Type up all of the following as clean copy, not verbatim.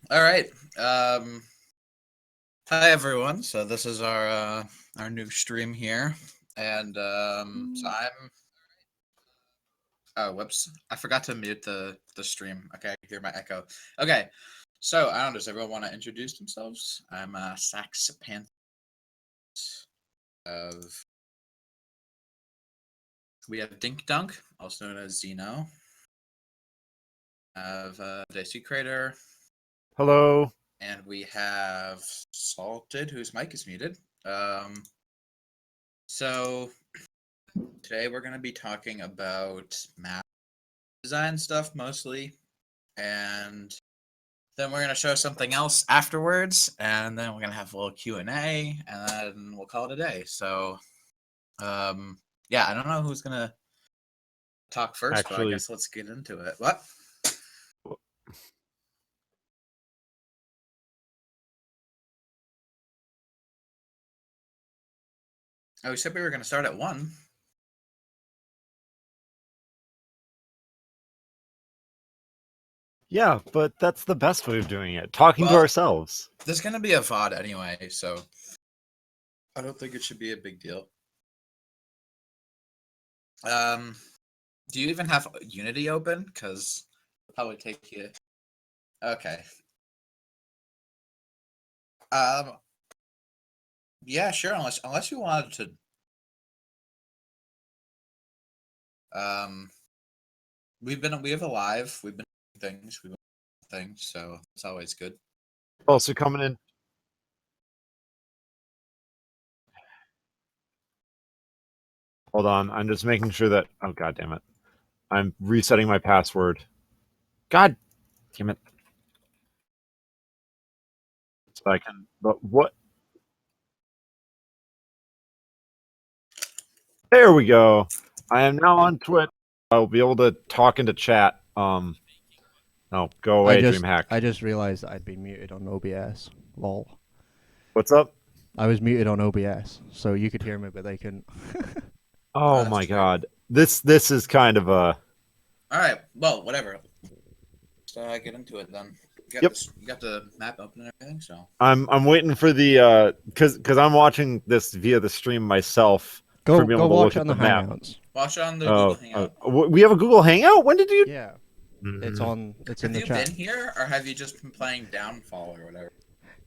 All right. Hi everyone. So this is our new stream here, and so I'm. Oh, whoops! I forgot to mute the stream. Okay, I can hear my echo. Okay, so I don't know. Does everyone want to introduce themselves? I'm Sax Panther of. We have Dink Dunk, also known as Zeno, of Daisy Crater, Hello. and we have Salted, whose mic is muted. So today we're going to be talking about map design stuff mostly, and then we're going to show something else afterwards, and then we're going to have a little Q&A, and then we'll call it a day. So, yeah, I don't know who's going to talk first, but I Actually, guess let's get into it. What? Oh, we said we were going to start at 1. yeah, but that's the best way of doing it. Talking to Well, ourselves. there's going to be a VOD anyway, so I don't think it should be a big deal. Do you even have Unity open? Because it'll probably take you. Okay. Um. Yeah, sure. Unless you wanted to. Um. We have a live. We've been doing things. We've been doing things. So it's always good. Also coming in. Hold on. I'm just making sure that. Oh, God damn it. I'm resetting my password. God damn it. So I can. But what? There we go. I am now on Twitch. I'll be able to talk into chat. No, go I away, just DreamHack. I just realized that I'd been muted on OBS. Lol. What's up? I was muted on OBS, so you could hear me, but they couldn't. Oh That's my weird. God. This is kind of a. All right. Well, whatever. Let's get into it then. Yep. You got the map open and everything. So I'm waiting for the because I'm watching this via the stream myself for Go being able to watch look it at on the the map. Hangouts. watch it on the Google Hangout. We have a Google Hangout. When did you? Yeah, it's Mm, on. It's in Have the you chat. been here, or have you just been playing Downfall or whatever?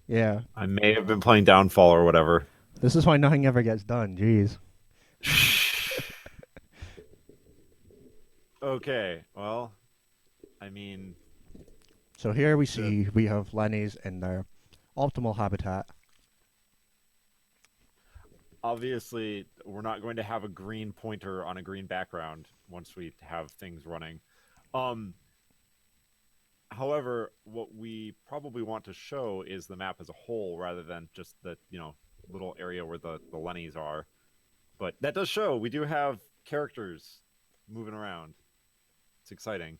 Yeah, I may have been playing Downfall or whatever. this is why nothing ever gets done. Jeez. Okay, well, I mean, So here we see we have Lenny's in their optimal habitat. obviously we're not going to have a green pointer on a green background once we have things running. Um, However, what we probably want to show is the map as a whole rather than just the little area where the Lennies are. But that does show we do have characters moving around. It's exciting.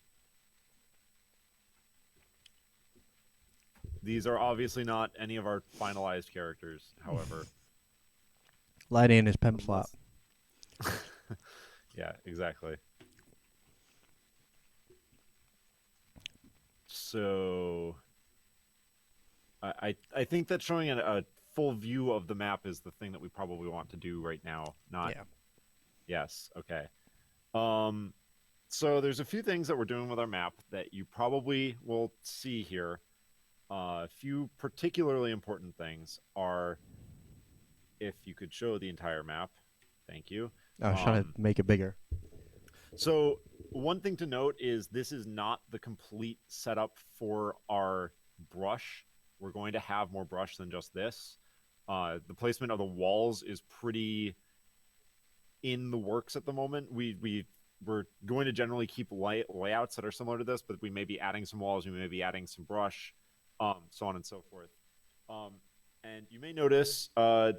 These are obviously not any of our finalized characters, however. Lenny in his pimp slap. Yeah, exactly. So I think that showing a full view of the map is the thing that we probably want to do right now. Not Yeah. Yes, okay. So there's a few things that we're doing with our map that you probably will see here. A few particularly important things are, if you could show the entire map, thank you. I was trying to make it bigger. So one thing to note is this is not the complete setup for our brush. We're going to have more brush than just this. The placement of the walls is pretty in the works at the moment. We're going to generally keep layouts that are similar to this, but we may be adding some walls, we may be adding some brush, so on and so forth. And you may notice, do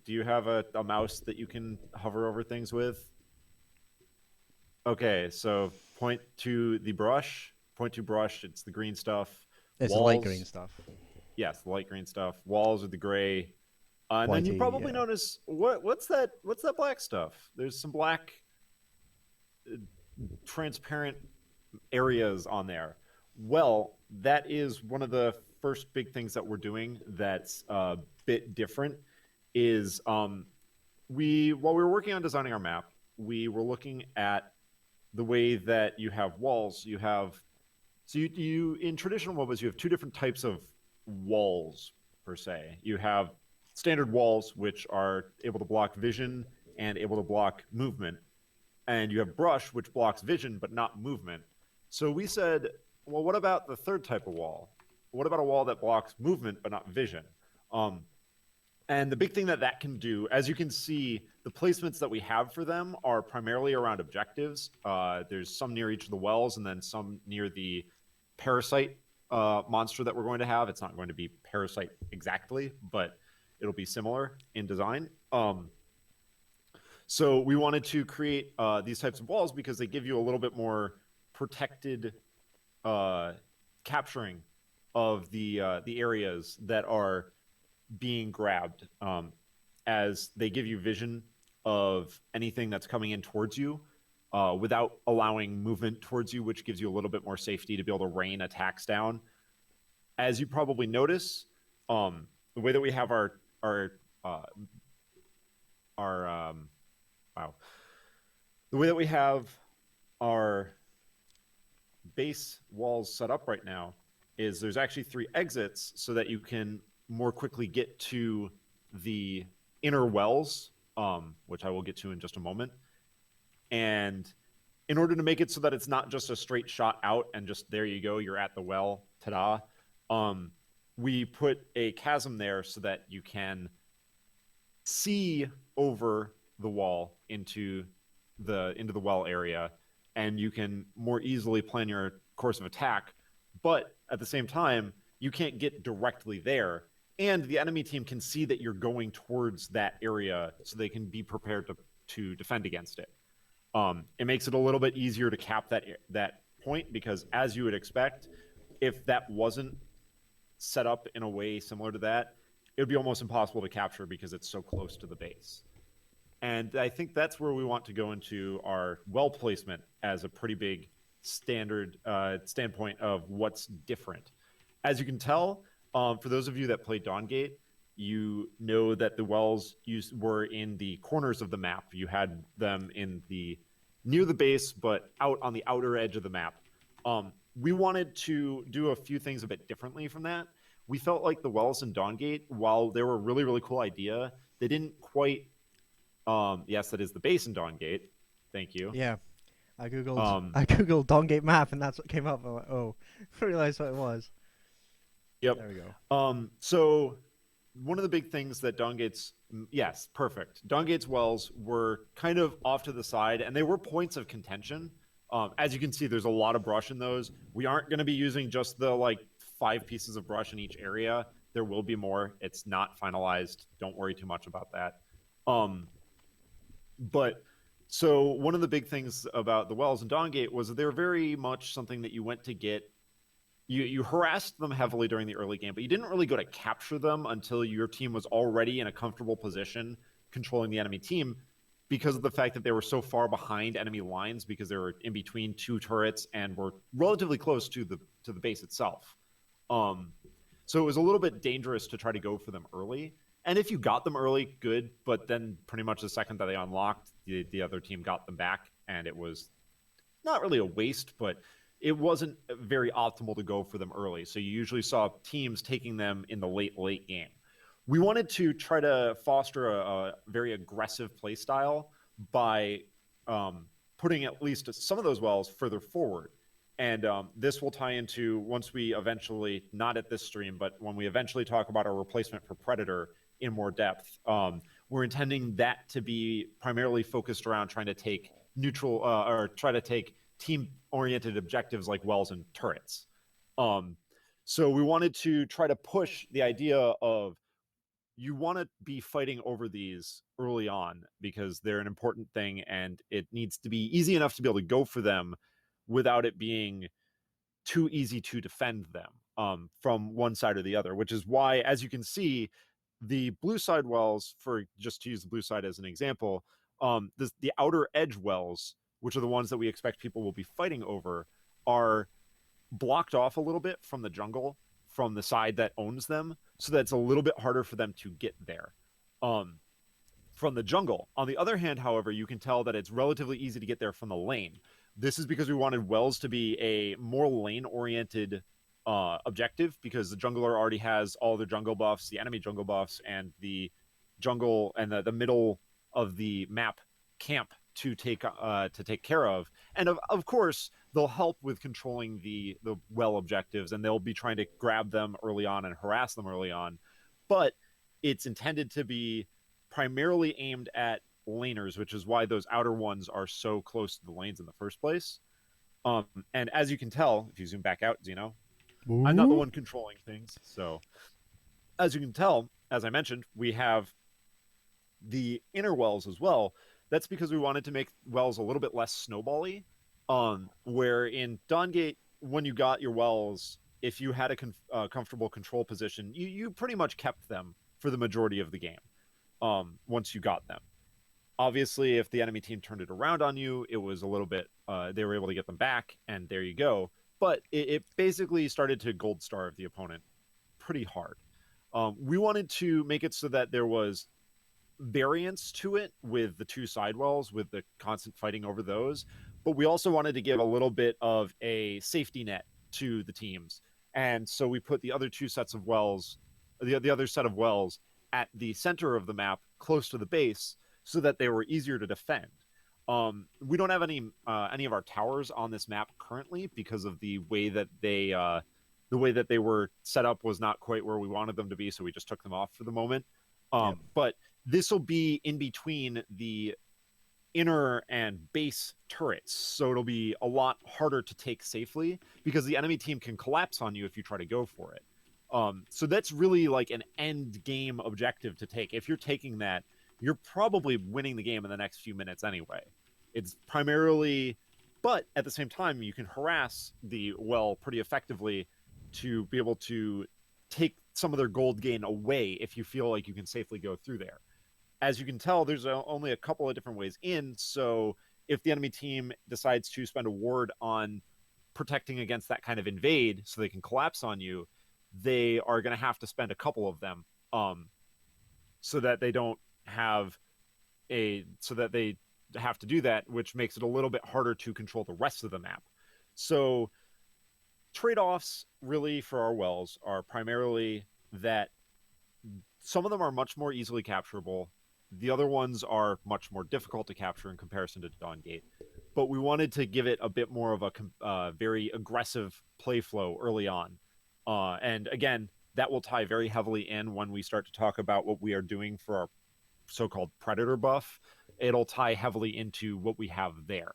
you have a mouse that you can hover over things with? Okay, so point to the brush. Point to brush. It's the green stuff. It's Walls, the light green stuff. Yes, the light green stuff. Walls are the gray. And then you Whitey, probably yeah. notice what's that black stuff? There's some black transparent areas on there. Well, that is one of the first big things that we're doing that's a bit different is while we were working on designing our map, we were looking at the way that you have walls. You have you in traditional MOBAs you have two different types of walls per se. You have standard walls which are able to block vision and able to block movement, and you have brush which blocks vision but not movement. So we said, well, what about the third type of wall? What about a wall that blocks movement but not vision? And the big thing that can do, as you can see, the placements that we have for them are primarily around objectives. There's some near each of the wells and then some near the parasite monster that we're going to have. It's not going to be parasite exactly, but it'll be similar in design. So we wanted to create these types of walls because they give you a little bit more protected capturing of the areas that are being grabbed, as they give you vision of anything that's coming in towards you without allowing movement towards you, which gives you a little bit more safety to be able to rain attacks down. As you probably notice, the way that we have the way that we have our base walls set up right now is there's actually 3 exits so that you can more quickly get to the inner wells, which I will get to in just a moment. And in order to make it so that it's not just a straight shot out and just there you go, you're at the well, ta-da, we put a chasm there so that you can see over the wall into the well area, and you can more easily plan your course of attack. But at the same time, you can't get directly there, and the enemy team can see that you're going towards that area so they can be prepared to defend against it. It makes it a little bit easier to cap that point, because as you would expect, if that wasn't set up in a way similar to that, it would be almost impossible to capture because it's so close to the base. And I think that's where we want to go into our well placement as a pretty big standard standpoint of what's different. As you can tell, for those of you that played Dawngate, you know that the wells were in the corners of the map. You had them near the base, but out on the outer edge of the map. We wanted to do a few things a bit differently from that. We felt like the wells in Dawngate, while they were a really, really cool idea, they didn't quite... yes, that is the base in Dawngate. Thank you. Yeah. I googled Dawngate map, and that's what came up. I'm like, oh, I realized what it was. Yep. There we go. So one of the big things that yes, perfect. Dawngate's wells were kind of off to the side, and they were points of contention. As you can see, there's a lot of brush in those. We aren't going to be using just the 5 pieces of brush in each area. There will be more. It's not finalized. Don't worry too much about that. But so one of the big things about the wells in Dawngate was that they were very much something that you went to get. You harassed them heavily during the early game, but you didn't really go to capture them until your team was already in a comfortable position controlling the enemy team, because of the fact that they were so far behind enemy lines, because they were in between 2 turrets and were relatively close to the base itself. So it was a little bit dangerous to try to go for them early. And if you got them early, good, but then pretty much the second that they unlocked, the other team got them back, and it was not really a waste, but it wasn't very optimal to go for them early. So you usually saw teams taking them in the late game. We wanted to try to foster a very aggressive play style by putting at least some of those wells further forward. And this will tie into, once we eventually, not at this stream, but when we eventually talk about our replacement for Predator in more depth, we're intending that to be primarily focused around trying to take neutral or try to take team-oriented objectives like wells and turrets. So we wanted to try to push the idea of, you want to be fighting over these early on because they're an important thing, and it needs to be easy enough to be able to go for them without it being too easy to defend them from one side or the other, which is why, as you can see, the blue side wells, for just to use the blue side as an example, the outer edge wells, which are the ones that we expect people will be fighting over, are blocked off a little bit from the jungle from the side that owns them, so that it's a little bit harder for them to get there. From the jungle. On the other hand, however, you can tell that it's relatively easy to get there from the lane. This is because we wanted wells to be a more lane-oriented objective, because the jungler already has all the jungle buffs, the enemy jungle buffs, and the jungle and the middle of the map camp to take care of. And of course, they'll help with controlling the well objectives, and they'll be trying to grab them early on and harass them early on. But it's intended to be primarily aimed at laners, which is why those outer ones are so close to the lanes in the first place. And as you can tell, if you zoom back out, Zeno, I'm not the one controlling things. So as you can tell, as I mentioned, we have the inner wells as well. That's because we wanted to make wells a little bit less snowbally. Where in Dawngate, when you got your wells, if you had a comfortable control position, you pretty much kept them for the majority of the game. Once you got them, obviously, if the enemy team turned it around on you, it was a little bit. They were able to get them back, and there you go. But it basically started to gold star of the opponent pretty hard. We wanted to make it so that there was variance to it with the two side wells, with the constant fighting over those. But we also wanted to give a little bit of a safety net to the teams. And so we put the other two sets of wells, the other set of wells at the center of the map, close to the base, so that they were easier to defend. We don't have any of our towers on this map currently because of the way that they were set up was not quite where we wanted them to be, so we just took them off for the moment. But this will be in between the inner and base turrets, so it'll be a lot harder to take safely because the enemy team can collapse on you if you try to go for it. So that's really like an end game objective to take. If you're taking that, you're probably winning the game in the next few minutes anyway. It's primarily, but at the same time, you can harass the well pretty effectively to be able to take some of their gold gain away if you feel like you can safely go through there. As you can tell, there's only a couple of different ways in, so if the enemy team decides to spend a ward on protecting against that kind of invade so they can collapse on you, they are going to have to spend a couple of them so that they have to do that, which makes it a little bit harder to control the rest of the map. So trade-offs really for our wells are primarily that some of them are much more easily capturable. The other ones are much more difficult to capture in comparison to Dawngate. But we wanted to give it a bit more of a very aggressive play flow early on. And again, that will tie very heavily in when we start to talk about what we are doing for our so-called Predator buff. It'll tie heavily into what we have there.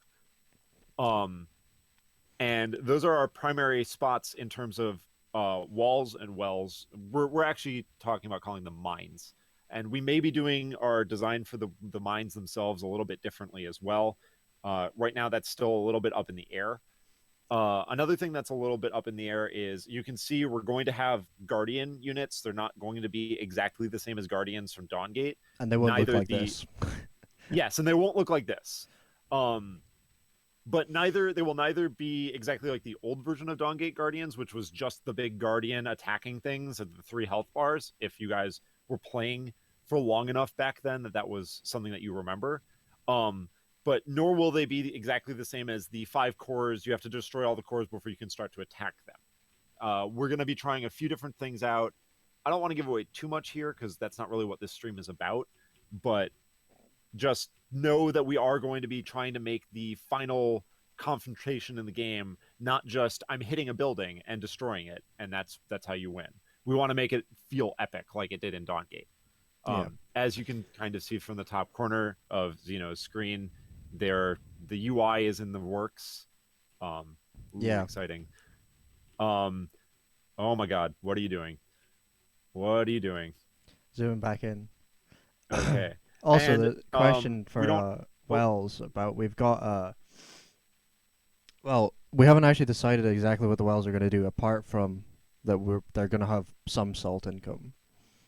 And those are our primary spots in terms of walls and wells. We're actually talking about calling them mines. And we may be doing our design for the mines themselves a little bit differently as well. Right now, that's still a little bit up in the air. Another thing that's a little bit up in the air is you can see we're going to have Guardian units. They're not going to be exactly the same as Guardians from Dawngate. And they won't look like this. Yes, and they won't look like this. But they will neither be exactly like the old version of Dawngate Guardians, which was just the big Guardian attacking things at the 3 health bars. If you guys were playing for long enough back then that was something that you remember. But nor will they be exactly the same as the 5 cores. You have to destroy all the cores before you can start to attack them. We're going to be trying a few different things out. I don't want to give away too much here because that's not really what this stream is about. But just know that we are going to be trying to make the final confrontation in the game not just I'm hitting a building and destroying it, and that's how you win. We want to make it feel epic like it did in Dawngate. As you can kind of see from the top corner of Xeno's screen, the UI is in the works. Exciting. Oh my god, what are you doing? Zooming back in. Okay. Also, And, the question for wells about we've got well, we haven't actually decided exactly what the wells are going to do apart from that they're going to have some salt income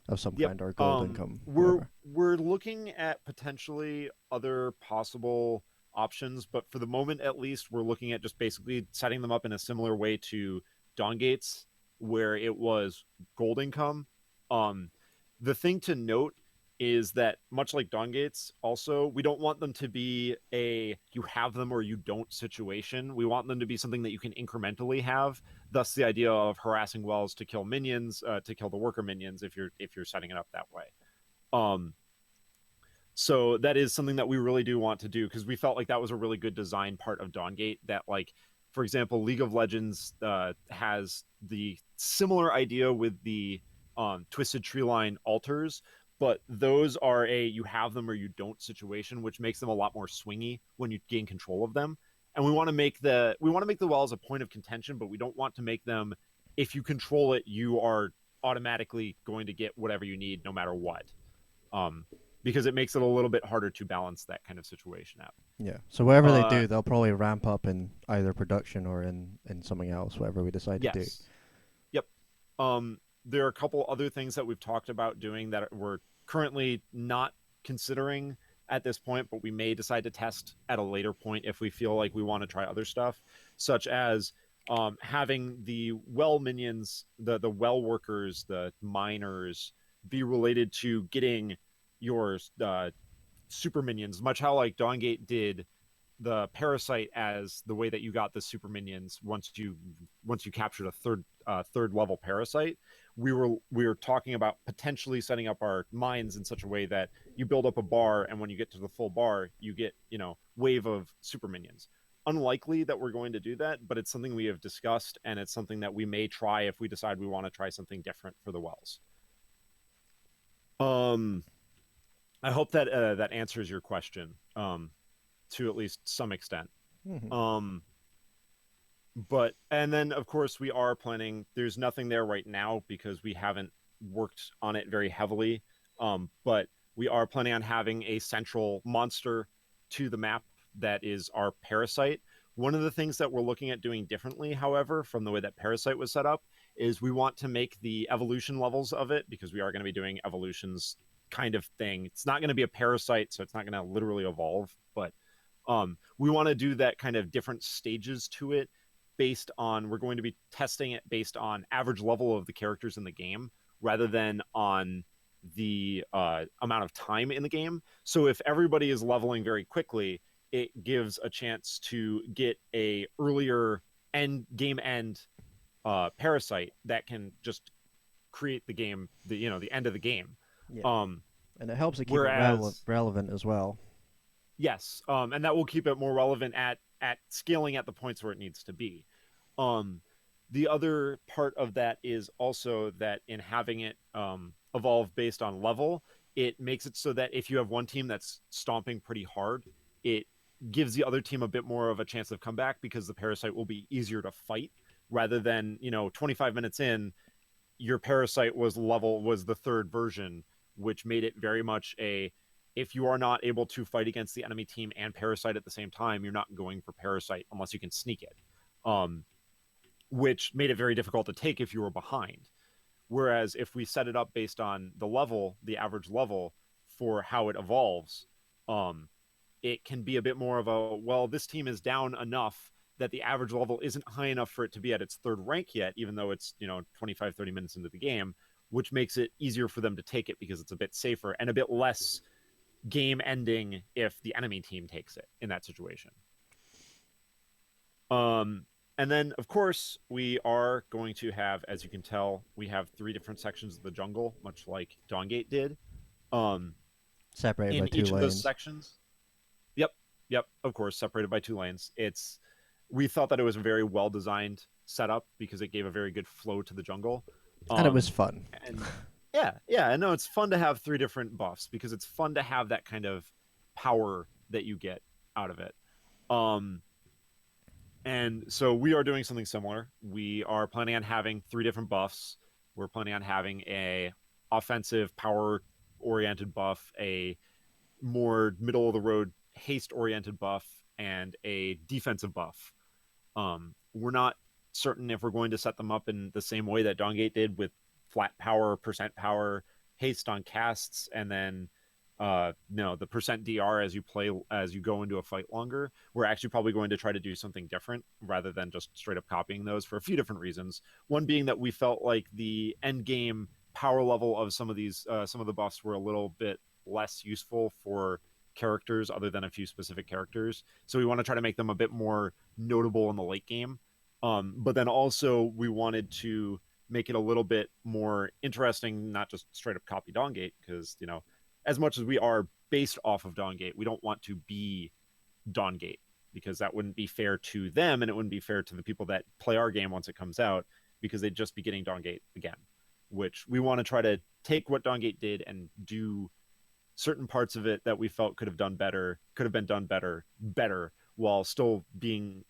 of some kind or gold income. We're looking at potentially other possible options, but for the moment at least we're looking at just basically setting them up in a similar way to Dawngate's where it was gold income. The thing to note is that much like Dawn Gates, also, we don't want them to be a you have them or you don't situation. We want them to be something that you can incrementally have. Thus, the idea of harassing wells to kill minions, to kill the worker minions, if you're setting it up that way. So that is something that we really do want to do, because we felt like that was a really good design part of Dawngate. That, like, for example, League of Legends has the similar idea with the Twisted Treeline altars, but those are a you have them or you don't situation, which makes them a lot more swingy when you gain control of them. And we want to make the wells a point of contention, but we don't want to make them, if you control it, you are automatically going to get whatever you need no matter what. Because it makes it a little bit harder to balance that kind of situation out. Yeah. So whatever they do, they'll probably ramp up in either production or in something else, whatever we decide to do. Yep. There are a couple other things that we've talked about doing that we're currently not considering at this point, but we may decide to test at a later point if we feel like we want to try other stuff, such as having the well minions, the well workers, the miners, be related to getting your super minions, much how like Dawngate did the parasite as the way that you got the super minions once you captured a third level parasite. We were talking about potentially setting up our mines in such a way that you build up a bar, and when you get to the full bar, you get, wave of super minions. Unlikely that we're going to do that, but it's something we have discussed, and it's something that we may try if we decide we want to try something different for the wells. I hope that that answers your question to at least some extent. Mm-hmm. But, and then of course we are planning, there's nothing there right now because we haven't worked on it very heavily, but we are planning on having a central monster to the map that is our parasite. One of the things that we're looking at doing differently, however, from the way that parasite was set up, is we want to make the evolution levels of it, because we are going to be doing evolutions kind of thing. It's not going to be a parasite, so it's not going to literally evolve, but we want to do that kind of different stages to it based on, we're going to be testing it based on average level of the characters in the game rather than on the amount of time in the game. So if everybody is leveling very quickly, it gives a chance to get a earlier game end parasite that can just create the game, the end of the game. Yeah. And it helps it keep it relevant as well. Yes, and that will keep it more relevant at scaling at the points where it needs to be. The other part of that is also that in having it evolve based on level, it makes it so that if you have one team that's stomping pretty hard, it gives the other team a bit more of a chance of comeback, because the parasite will be easier to fight rather than 25 minutes in, your parasite was the third version, which made it very much if you are not able to fight against the enemy team and parasite at the same time, you're not going for parasite unless you can sneak it, which made it very difficult to take if you were behind. Whereas if we set it up based on the average level for how it evolves, it can be a bit more of this team is down enough that the average level isn't high enough for it to be at its third rank yet, even though it's 25, 30 minutes into the game, which makes it easier for them to take it because it's a bit safer and a bit less game ending if the enemy team takes it in that situation. And then of course we are going to have, as you can tell, we have 3 different sections of the jungle, much like Dawngate did. Separated by 2 lanes. In each of those sections. Yep, of course, separated by 2 lanes. We thought that it was a very well designed setup because it gave a very good flow to the jungle. And it was fun. And yeah, no, it's fun to have 3 different buffs because it's fun to have that kind of power that you get out of it. And so we are doing something similar. We are planning on having 3 different buffs. We're planning on having a offensive power oriented buff, a more middle of the road haste oriented buff, and a defensive buff. We're not certain if we're going to set them up in the same way that Dawngate did, with flat power, percent power, haste on casts, and then no, the percent DR as you go into a fight longer. We're actually probably going to try to do something different rather than just straight up copying those for a few different reasons. One being that we felt like the end game power level of some of the buffs were a little bit less useful for characters other than a few specific characters. So we want to try to make them a bit more notable in the late game. But then also we wanted to make it a little bit more interesting, not just straight up copy Dawngate, because as much as we are based off of Dawngate, we don't want to be Dawngate because that wouldn't be fair to them and it wouldn't be fair to the people that play our game once it comes out because they'd just be getting Dawngate again, which we want to try to take what Dawngate did and do certain parts of it that we felt could have been done better while still being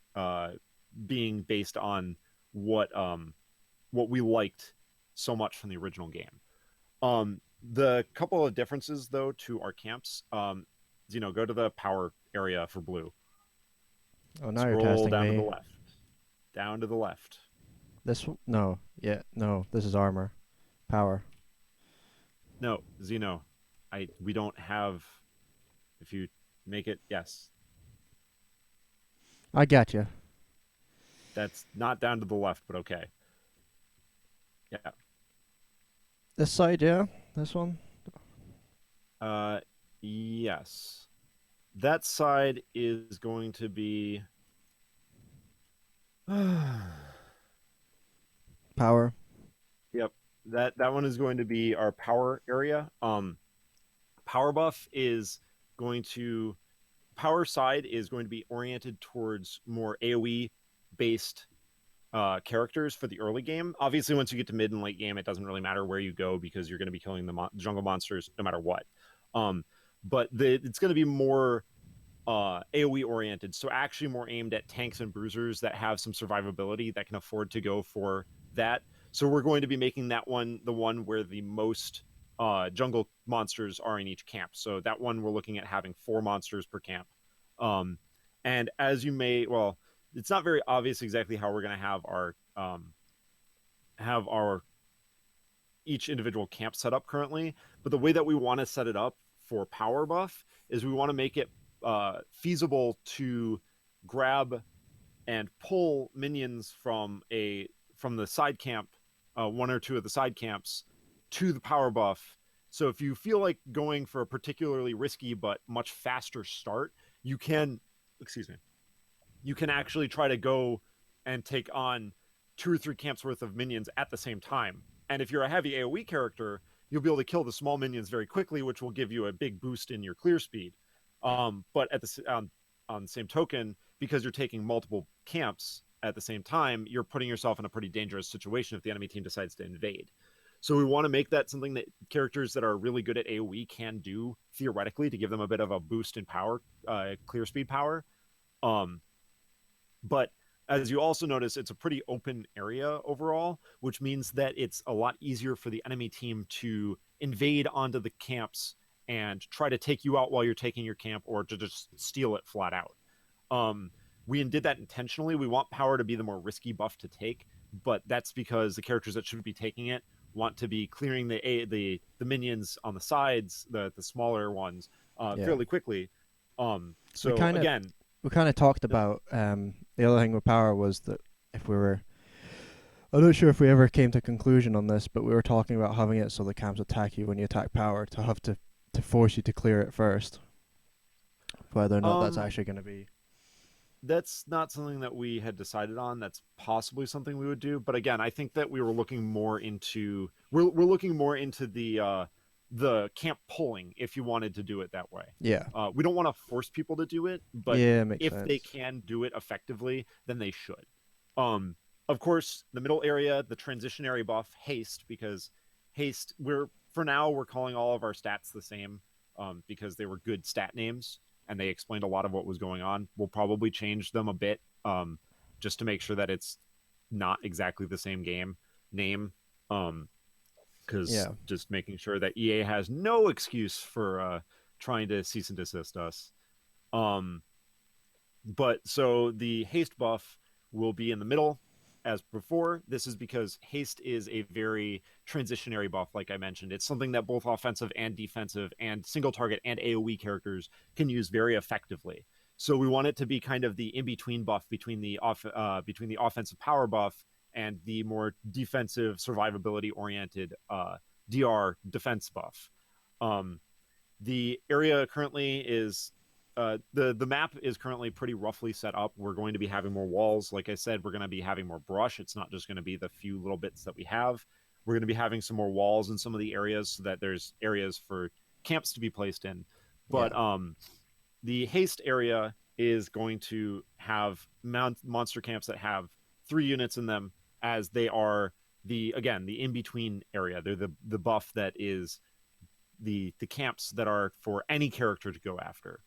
based on what we liked so much from the original game. The couple of differences though to our camps, go to the power area for blue. Oh, now you're Scroll testing down to the me. left. Down to the left. No, yeah, no. This is armor, power. No, Zeno. We don't have. If you make it, yes, I got you. that's not down to the left, but okay. Yeah. This side, yeah. This one. Yes. That side is going to be Power. Yep. That one is going to be our power area. Power buff is going to power side is going to be oriented towards more AoE based characters for the early game. Obviously, once you get to mid and late game, it doesn't really matter where you go because you're going to be killing the jungle monsters no matter what. But it's going to be more AoE oriented, so actually more aimed at tanks and bruisers that have some survivability that can afford to go for that. So we're going to be making that one the one where the most jungle monsters are in each camp. So that one we're looking at having 4 monsters per camp. And as you may, well, it's not very obvious exactly how we're going to have our each individual camp set up currently, but the way that we want to set it up for power buff is we want to make it feasible to grab and pull minions from the side camp, 1 or 2 of the side camps, to the power buff. So if you feel like going for a particularly risky but much faster start, you can, excuse me, you can actually try to go and take on 2 or 3 camps worth of minions at the same time. And if you're a heavy AoE character, you'll be able to kill the small minions very quickly, which will give you a big boost in your clear speed. But on the same token, because you're taking multiple camps at the same time, you're putting yourself in a pretty dangerous situation if the enemy team decides to invade. So we want to make that something that characters that are really good at AoE can do theoretically to give them a bit of a boost in power, clear speed power. But as you also notice, it's a pretty open area overall, which means that it's a lot easier for the enemy team to invade onto the camps and try to take you out while you're taking your camp, or to just steal it flat out. We did that intentionally. We want power to be the more risky buff to take, but that's because the characters that should be taking it want to be clearing the minions on the sides, the smaller ones, fairly quickly. So again, we kind of talked about the other thing with power was that if we were, I'm not sure if we ever came to a conclusion on this, but we were talking about having it so the camps attack you when you attack power to have to force you to clear it first. Whether or not that's actually going to be. That's not something that we had decided on. That's possibly something we would do, but again, I think that we were looking more into we're looking more into the camp pulling if you wanted to do it that way. Yeah. We don't want to force people to do it, but yeah, makes if sense. they can do it effectively, then they should. Of course, the middle area, the transitionary buff, haste, because haste, we're calling all of our stats the same, because they were good stat names and they explained a lot of what was going on. We'll probably change them a bit, just to make sure that it's not exactly the same game name. Because just making sure that EA has no excuse for trying to cease and desist us. But so the haste buff will be in the middle. as before. This is because haste is a very transitionary buff, like I mentioned. It's something that both offensive and defensive and single target and AoE characters can use very effectively. So we want it to be kind of the in-between buff between the offensive power buff and the more defensive survivability oriented DR defense buff. The area currently is the map is currently pretty roughly set up. We're going to be having more walls. Like I said, we're going to be having more brush. It's not just going to be the few little bits that we have. We're going to be having some more walls in some of the areas so that there's areas for camps to be placed in. But the haste area is going to have monster camps that have 3 units in them, as they are the in-between area. They're the buff that is the camps that are for any character to go after.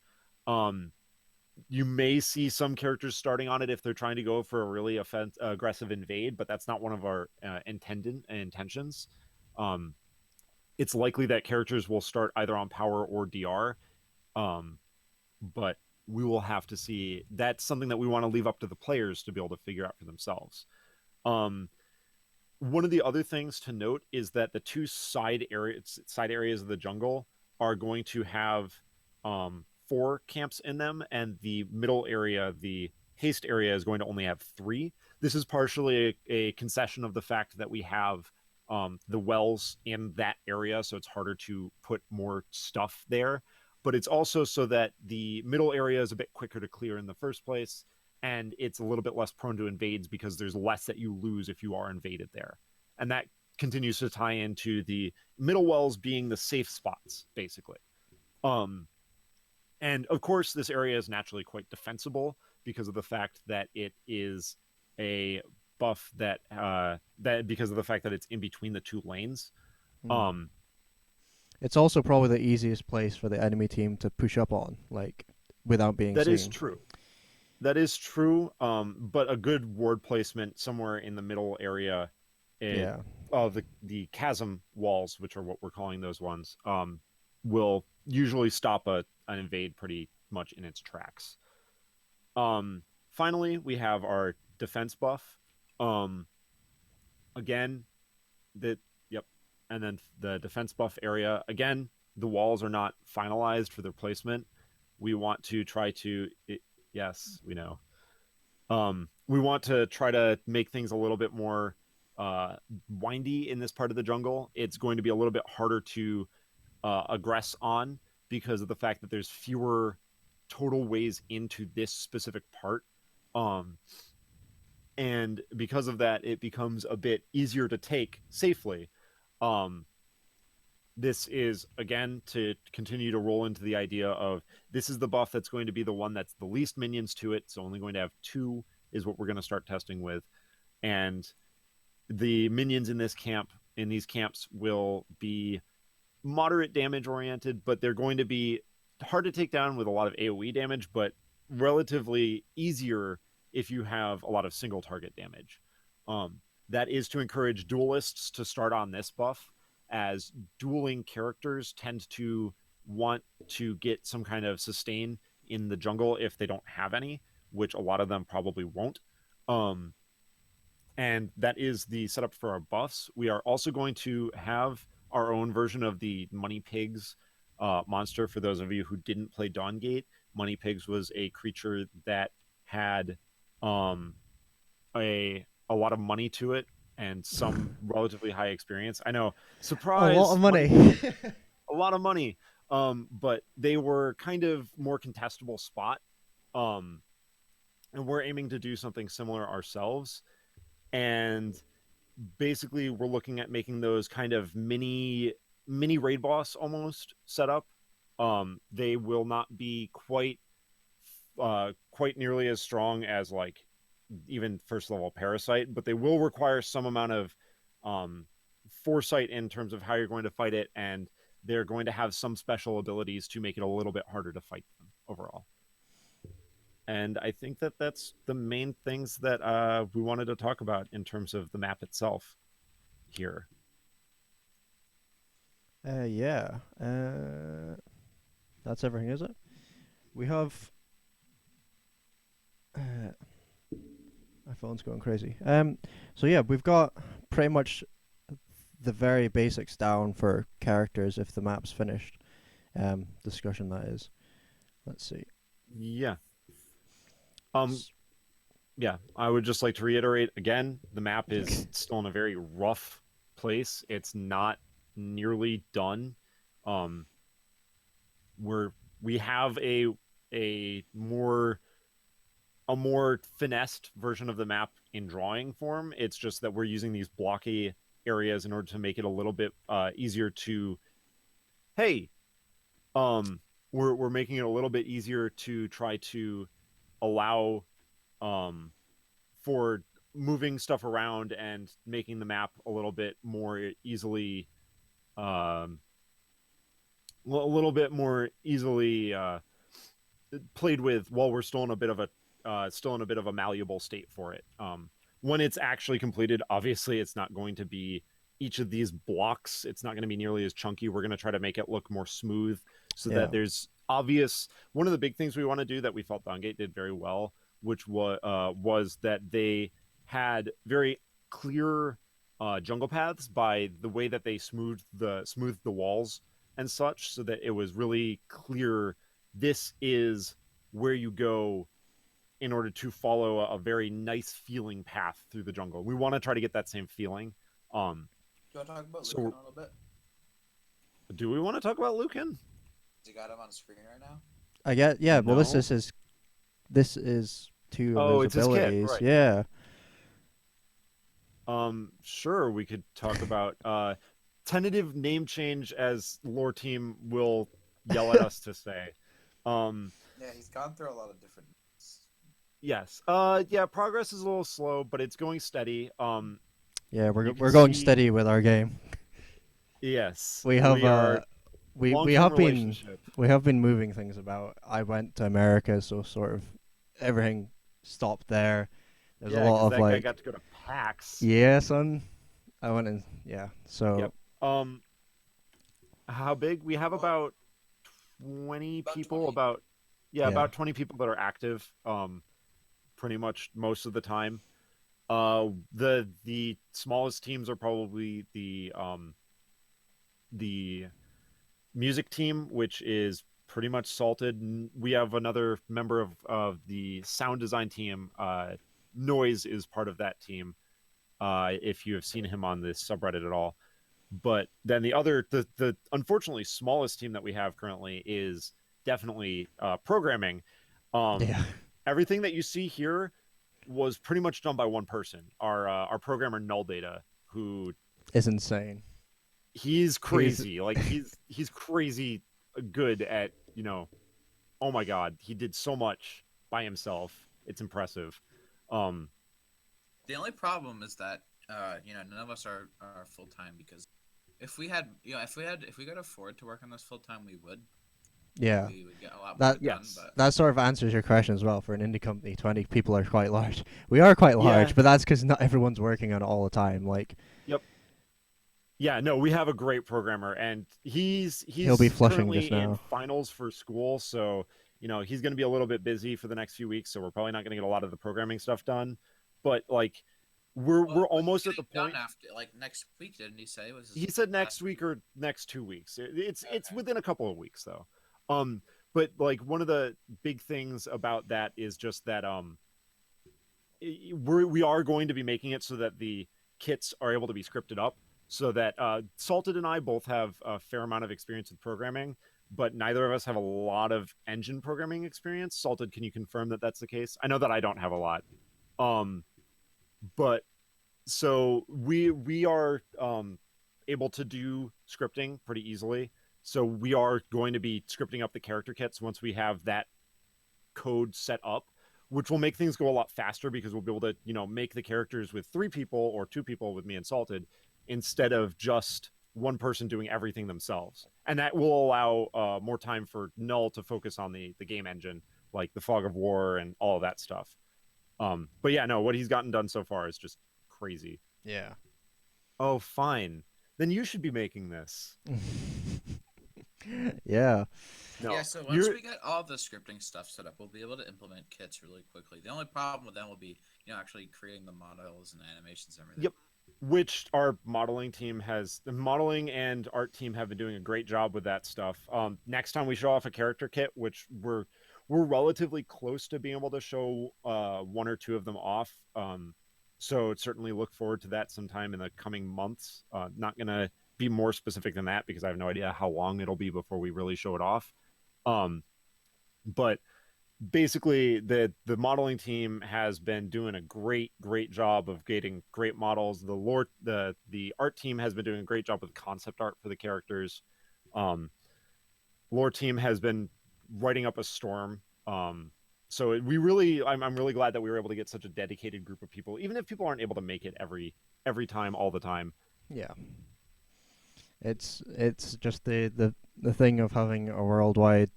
You may see some characters starting on it if they're trying to go for a really aggressive invade, but that's not one of our intentions. It's likely that characters will start either on power or DR, but we will have to see. That's something that we want to leave up to the players to be able to figure out for themselves. One of the other things to note is that the 2 side areas of the jungle are going to have 4 camps in them, and the middle area, the haste area, is going to only have 3. This is partially a concession of the fact that we have the wells in that area, so it's harder to put more stuff there. But it's also so that the middle area is a bit quicker to clear in the first place, and it's a little bit less prone to invades because there's less that you lose if you are invaded there. And that continues to tie into the middle wells being the safe spots, basically. And of course, this area is naturally quite defensible because of the fact that it is a buff that because of the fact that it's in between the 2 lanes. It's also probably the easiest place for the enemy team to push up on, like, without being that seen. That is true. But a good ward placement somewhere in the middle area of the chasm walls, which are what we're calling those ones, will usually stop an invade pretty much in its tracks. Finally, we have our defense buff. Again, and then the defense buff area. Again, the walls are not finalized for their placement. We want to try to... Yes, we know. We want to try to make things a little bit more windy in this part of the jungle. It's going to be a little bit harder to aggress on because of the fact that there's fewer total ways into this specific part. And because of that, it becomes a bit easier to take safely. This is, again, to continue to roll into the idea of this is the buff that's going to be the one that's the least minions to it. So only going to have 2 is what we're going to start testing with. And the minions in these camps will be moderate damage oriented, but they're going to be hard to take down with a lot of AoE damage, but relatively easier if you have a lot of single target damage. That is to encourage duelists to start on this buff, as dueling characters tend to want to get some kind of sustain in the jungle if they don't have any, which a lot of them probably won't. And that is the setup for our buffs. We are also going to have our own version of the Money Pigs monster. For those of you who didn't play Dawngate, Money Pigs was a creature that had a lot of money to it and some relatively high experience. I know, surprise, a lot of money. A lot of money. But they were kind of more contestable spot. And we're aiming to do something similar ourselves. And basically we're looking at making those kind of mini raid boss almost set up. They will not be quite nearly as strong as like even first level Parasite, but they will require some amount of foresight in terms of how you're going to fight it, and they're going to have some special abilities to make it a little bit harder to fight them overall. And I think that that's the main things that we wanted to talk about in terms of the map itself here. That's everything, is it? We have My phone's going crazy. So yeah, we've got pretty much the very basics down for characters if the map's finished. Discussion that is. Let's see. Yeah. Yeah, I would just like to reiterate again, the map is still in a very rough place. It's not nearly done. Um, we have a more a more finessed version of the map in drawing form. It's just that we're using these blocky areas in order to make it a little bit easier to. Hey, we're making it a little bit easier to try to allow um for moving stuff around and making the map a little bit more easily um a little bit more easily played with while we're still in a bit of a malleable state for it. When it's actually completed, obviously it's not going to be each of these blocks. It's not going to be nearly as chunky. We're going to try to make it look more smooth so that there's obvious. One of the big things we want to do that we felt Downgate did very well, which was that they had very clear jungle paths by the way that they smoothed the walls and such, so that it was really clear this is where you go in order to follow a very nice feeling path through the jungle. We want to try to get that same feeling. Do you want to talk about So- Lucan a little bit? Do we want to talk about Lucan? You got him on screen right now. I get well. This No. is his. This is two of Oh, his it's his kit, abilities. right. Yeah. Sure, we could talk about tentative name change, as lore team will yell at us to say. Yeah, he's gone through a lot of different. Yes. Yeah, progress is a little slow, but it's going steady. Yeah, You we're can going see- steady with our game. Yes. We have are we long-term have been relationship. we have been moving things about. I went to America, so sort of everything stopped there. There's a lot 'cause of that guy like got to go to PAX. yeah, son. I went in So Yep. How big? We have about 20 About people. 20. About Yeah. about 20 people that are active. Pretty much most of the time. The smallest teams are probably the music team, which is pretty much salted. We have another member of the sound design team. Noise is part of that team. If you have seen him on this subreddit at all. But then the unfortunately smallest team that we have currently is definitely programming. yeah, Everything that you see here was pretty much done by one person. Our programmer Null Data, who it's insane. he's crazy. Like he's crazy good at, oh my god, he did so much by himself. It's impressive. The only problem is that none of us are full time, because if we had if we could afford to work on this full time, we would. Yeah. We would get a lot more That- done. Yes. But That sort of answers your question as well. For an indie company, 20 people are quite large. We are quite large, Yeah. but that's because not everyone's working on it all the time. Like, Yeah, no, we have a great programmer, and he's He'll be flushing currently just in now. finals for school, so he's going to be a little bit busy for the next few weeks, so we're probably not going to get a lot of the programming stuff done. But like, we're almost at the point. done after next week, didn't he say? He said next week or next 2 weeks. It's Okay. within a couple of weeks though. But like one of the big things about that is just that we are going to be making it so that the kits are able to be scripted up, so that Salted and I both have a fair amount of experience with programming, but neither of us have a lot of engine programming experience. Salted, can you confirm that that's the case? I know that I don't have a lot. But so we are able to do scripting pretty easily. So we are going to be scripting up the character kits once we have that code set up, which will make things go a lot faster, because we'll be able to make the characters with 3 people or 2 people with me and Salted, instead of just one person doing everything themselves. And that will allow more time for Null to focus on the game engine, like the Fog of War and all of that stuff. But yeah, no, what he's gotten done so far is just crazy. yeah. Oh, fine. Then you should be making this. Yeah. No, Yeah, so once you're we get all the scripting stuff set up, we'll be able to implement kits really quickly. The only problem with them will be, actually creating the models and animations and everything. Yep. Which our the modeling and art team have been doing a great job with that stuff. Next time we show off a character kit, which we're relatively close to being able to show one or two of them off. So certainly look forward to that sometime in the coming months. Not gonna be more specific than that because I have no idea how long it'll be before we really show it off. But basically the modeling team has been doing a great job of getting great models. The art team has been doing a great job with concept art for the characters. Lore team has been writing up a storm. So I'm really glad that we were able to get such a dedicated group of people, even if people aren't able to make it every time all the time. Yeah. It's just the thing of having a worldwide,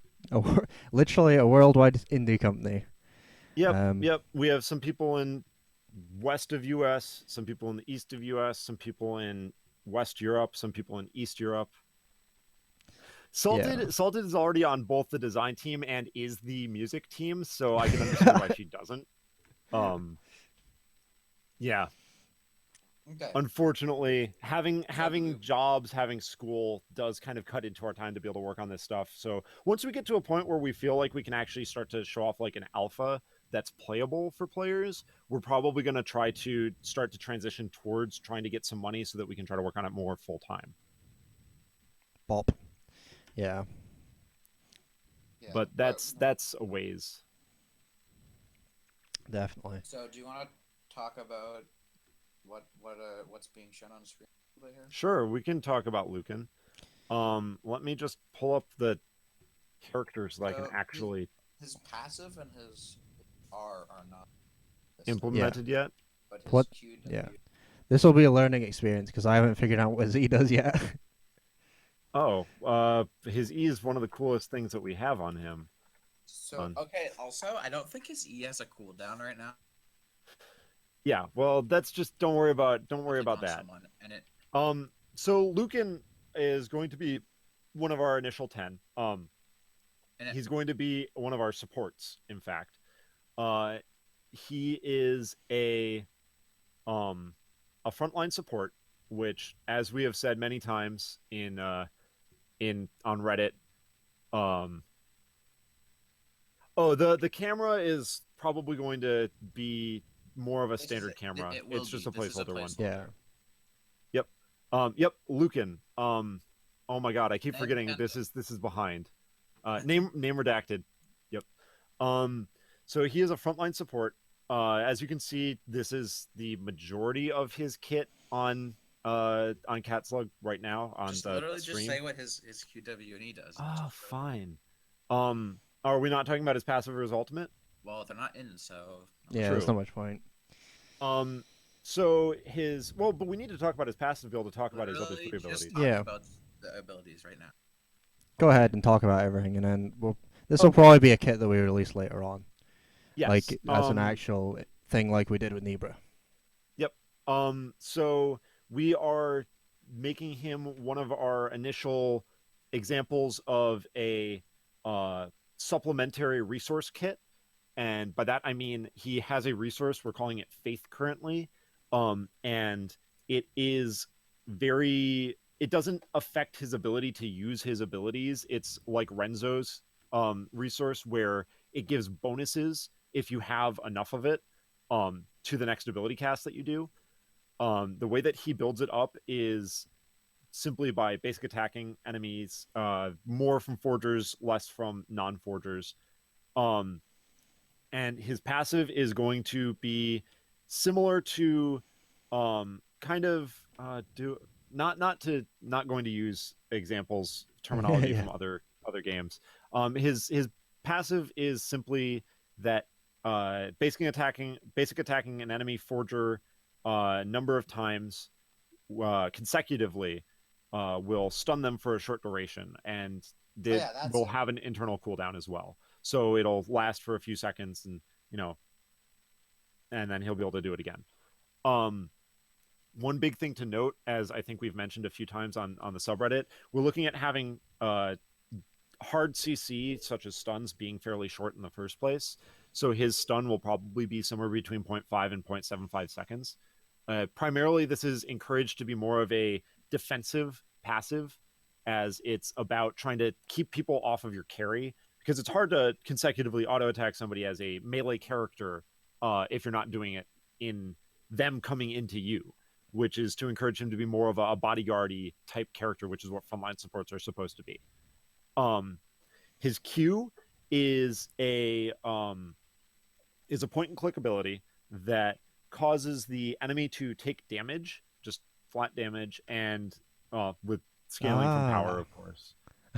literally a worldwide indie company. Yep. We have some people in west of US, some people in the east of US, some people in West Europe, some people in East Europe. Salted is already on both the design team and is the music team, so I can understand why she doesn't. Yeah. Okay. Unfortunately, having jobs, having school does kind of cut into our time to be able to work on this stuff. So once we get to a point where we feel like we can actually start to show off like an alpha that's playable for players, we're probably going to try to start to transition towards trying to get some money so that we can try to work on it more full time. Bop. Yeah. Yeah. But that's a ways. Definitely. So do you want to talk about what's being shown on screen over here? Sure, we can talk about Lucan. Let me just pull up the characters that I can actually his passive and his R are not implemented yet. But his What? QW. Yeah. This will be a learning experience because I haven't figured out what Z does yet. Oh, his E is one of the coolest things that we have on him. So okay, also I don't think his E has a cooldown right now. Yeah, well, that's just don't worry about that. And it So Lucan is going to be one of our initial 10. He's going to be one of our supports, in fact. He is a frontline support, which, as we have said many times on Reddit, the camera is probably going to be more of a standard camera. It's just a placeholder one. Yeah. Yep. Lucan. Oh my god, I keep forgetting this is behind. Name redacted. Yep. So he is a frontline support. As you can see, this is the majority of his kit on Catslug right now on just the literally stream. Just say what his QW and E does. Oh, fine. Are we not talking about his passive or his ultimate? Well, they're not in, so yeah, there's not much point. So but we need to talk about his passive to be able to talk about his other three abilities. Yeah. About the abilities right now. Go ahead and talk about everything, and then this will probably be a kit that we release later on. Yes. Like as an actual thing, like we did with Nebra. Yep. So we are making him one of our initial examples of a supplementary resource kit. And by that, I mean, he has a resource. We're calling it Faith currently. And it doesn't affect his ability to use his abilities. It's like Renzo's resource where it gives bonuses if you have enough of it to the next ability cast that you do. The way that he builds it up is simply by basic attacking enemies, more from forgers, less from non-forgers. And his passive is going to be similar to kind of not going to use examples terminology from other games. His passive is simply that basic attacking an enemy forger number of times consecutively will stun them for a short duration, and will have an internal cooldown as well. So it'll last for a few seconds, and and then he'll be able to do it again. One big thing to note, as I think we've mentioned a few times on the subreddit, we're looking at having hard CC, such as stuns, being fairly short in the first place. So his stun will probably be somewhere between 0.5 and 0.75 seconds. Primarily, this is encouraged to be more of a defensive passive, as it's about trying to keep people off of your carry, because it's hard to consecutively auto attack somebody as a melee character if you're not doing it in them coming into you, which is to encourage him to be more of a bodyguardy type character, which is what frontline supports are supposed to be. His Q is a point and click ability that causes the enemy to take damage, just flat damage, and with scaling from power, of course.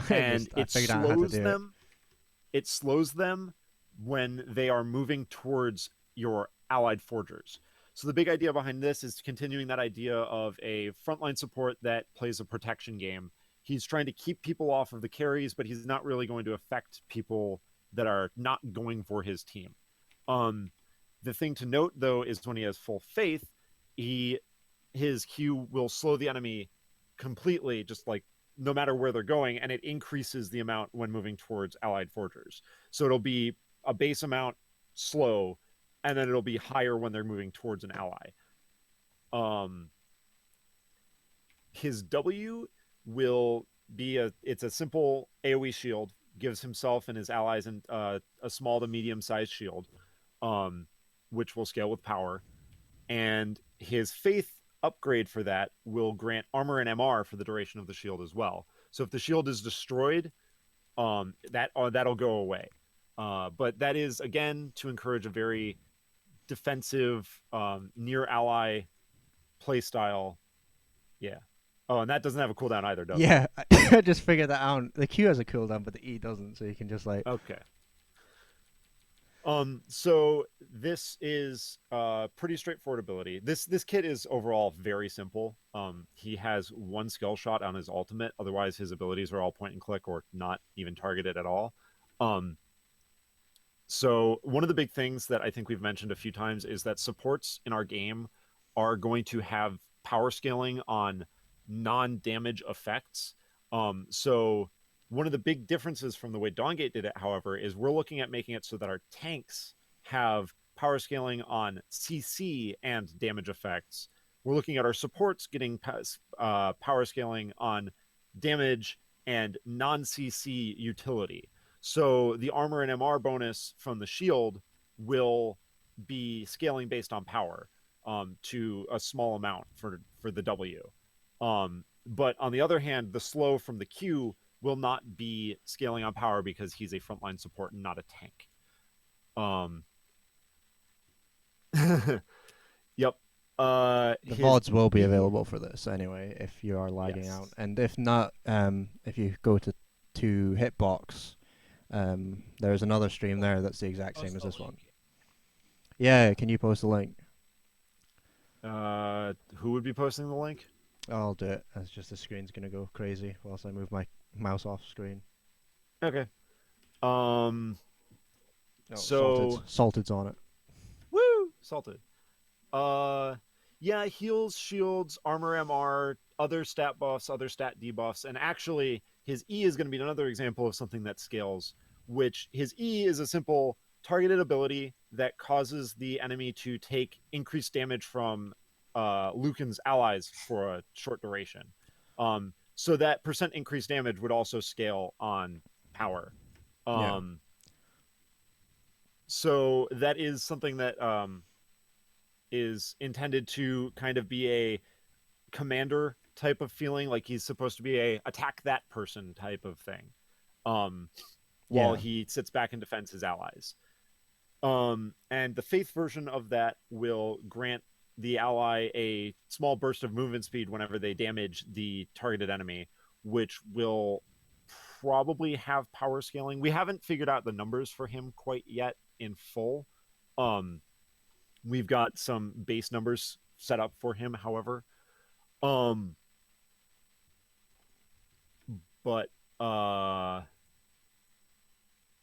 And I it figured out how to slows do it. them. It slows them when they are moving towards your allied forgers. So the big idea behind this is continuing that idea of a frontline support that plays a protection game. He's trying to keep people off of the carries, but he's not really going to affect people that are not going for his team. The thing to note, though, is when he has full faith, his Q will slow the enemy completely, just like no matter where they're going, and it increases the amount when moving towards allied forgers. So it'll be a base amount slow, and then it'll be higher when they're moving towards an ally. His W will be it's a simple AoE shield, gives himself and his allies a small to medium sized shield, which will scale with power. And his faith upgrade for that will grant armor and MR for the duration of the shield as well. So if the shield is destroyed, that'll go away. But that is, again, to encourage a very defensive near ally playstyle. Yeah. Oh, and that doesn't have a cooldown either, does it? Yeah, I just figured that out. The Q has a cooldown, but the E doesn't, so you can just like. Okay. So this is pretty straightforward ability. This kit is overall very simple. He has one skill shot on his ultimate. Otherwise, his abilities are all point and click or not even targeted at all. So one of the big things that I think we've mentioned a few times is that supports in our game are going to have power scaling on non-damage effects. So one of the big differences from the way Dawngate did it, however, is we're looking at making it so that our tanks have power scaling on CC and damage effects. We're looking at our supports getting power scaling on damage and non-CC utility. So the armor and MR bonus from the shield will be scaling based on power to a small amount for the W. But on the other hand, the slow from the Q will not be scaling on power because he's a frontline support and not a tank. Yep. The VODs will be available for this anyway if you are lagging Yes. out, and if not, if you go to Hitbox, there's another stream there that's the exact same as this one. Yeah, can you post the link? Who would be posting the link? I'll do it. It's just the screen's gonna go crazy whilst I move my mouse off screen. Okay. Oh, So Salted's on it. woo, salted. Yeah, heals, shields, armor, MR, other stat buffs, other stat debuffs, and actually his E is going to be another example of something that scales, which his E is a simple targeted ability that causes the enemy to take increased damage from Lucan's allies for a short duration. So that percent increased damage would also scale on power. Yeah. So that is something that is intended to kind of be a commander type of feeling, like he's supposed to be a attack that person type of thing, while he sits back and defends his allies. And the faith version of that will grant the ally a small burst of movement speed whenever they damage the targeted enemy, which will probably have power scaling. We haven't figured out the numbers for him quite yet in full. We've got some base numbers set up for him, however. But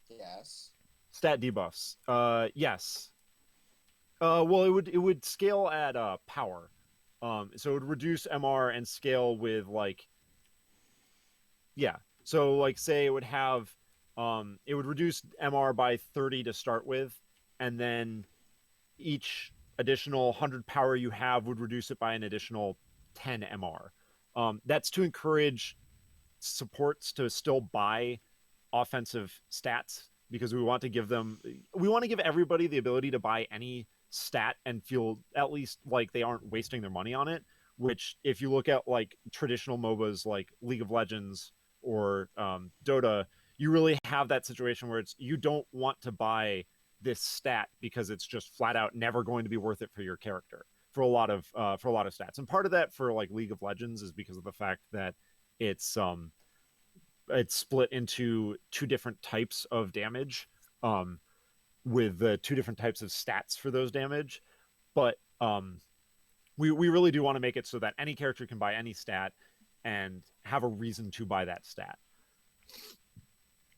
Yes. stat debuffs. Yes. Well, it would scale at power. So it would reduce MR and scale with like, yeah. So like say it would have it would reduce MR by 30 to start with, and then each additional 100 power you have would reduce it by an additional 10 MR. That's to encourage supports to still buy offensive stats because we want to give everybody the ability to buy any stat and feel at least like they aren't wasting their money on it. Which, if you look at like traditional MOBAs like League of Legends or Dota, you really have that situation where you don't want to buy this stat because it's just flat out never going to be worth it for your character for a lot of stats. And part of that for like League of Legends is because of the fact that it's split into two different types of damage, with the two different types of stats for those damage. But we really do want to make it so that any character can buy any stat and have a reason to buy that stat.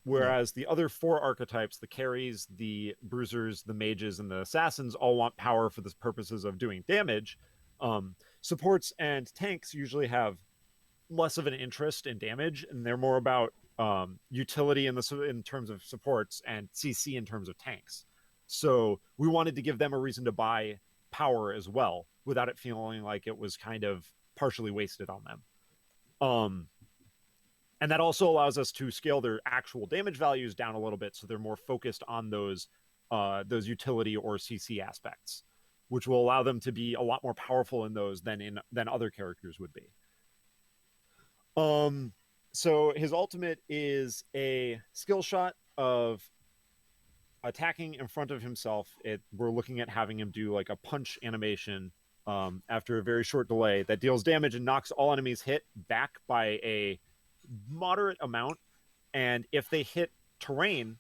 Whereas the other 4 archetypes, the carries, the bruisers, the mages, and the assassins, all want power for the purposes of doing damage. Supports and tanks usually have less of an interest in damage, and they're more about utility in terms of supports and CC in terms of tanks. So we wanted to give them a reason to buy power as well, without it feeling like it was kind of partially wasted on them. And that also allows us to scale their actual damage values down a little bit, so they're more focused on those utility or CC aspects, which will allow them to be a lot more powerful in those than other characters would be. So his ultimate is a skill shot of attacking in front of himself. We're looking at having him do like a punch animation after a very short delay that deals damage and knocks all enemies hit back by a moderate amount. And if they hit terrain,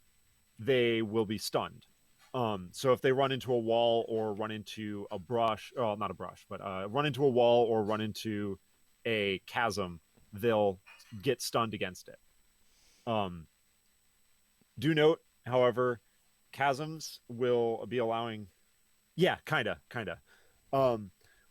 they will be stunned. So if they run into a wall or run into a brush, well, not a brush, but run into a wall or run into a chasm, they'll get stunned against it. Do note, however, chasms will be allowing. Yeah, kinda.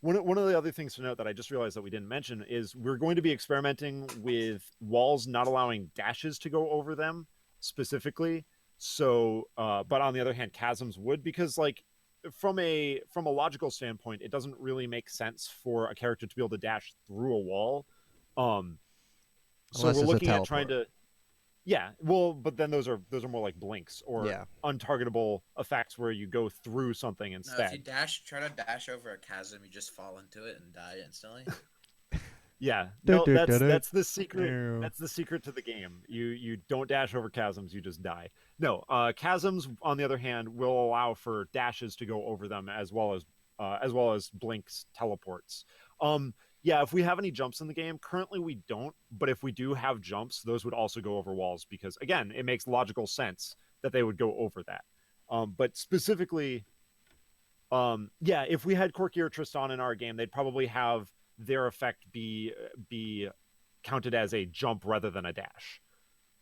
One of the other things to note that I just realized that we didn't mention is we're going to be experimenting with walls not allowing dashes to go over them specifically. So, but on the other hand, chasms would, because like from a logical standpoint, it doesn't really make sense for a character to be able to dash through a wall. So Unless we're it's a looking at trying teleport. to. Yeah, well, but then those are more like blinks or Yeah. untargetable effects where you go through something No, instead. if you try to dash over a chasm, you just fall into it and die instantly. Yeah, Do, no, do, do, do. that's the secret. Ew. That's the secret to the game. You don't dash over chasms, you just die. No, chasms on the other hand will allow for dashes to go over them as well as blinks, teleports. Yeah, if we have any jumps in the game, currently we don't, but if we do have jumps, those would also go over walls because again, it makes logical sense that they would go over that. But specifically, yeah, if we had Corki or Tristan in our game, they'd probably have their effect be counted as a jump rather than a dash.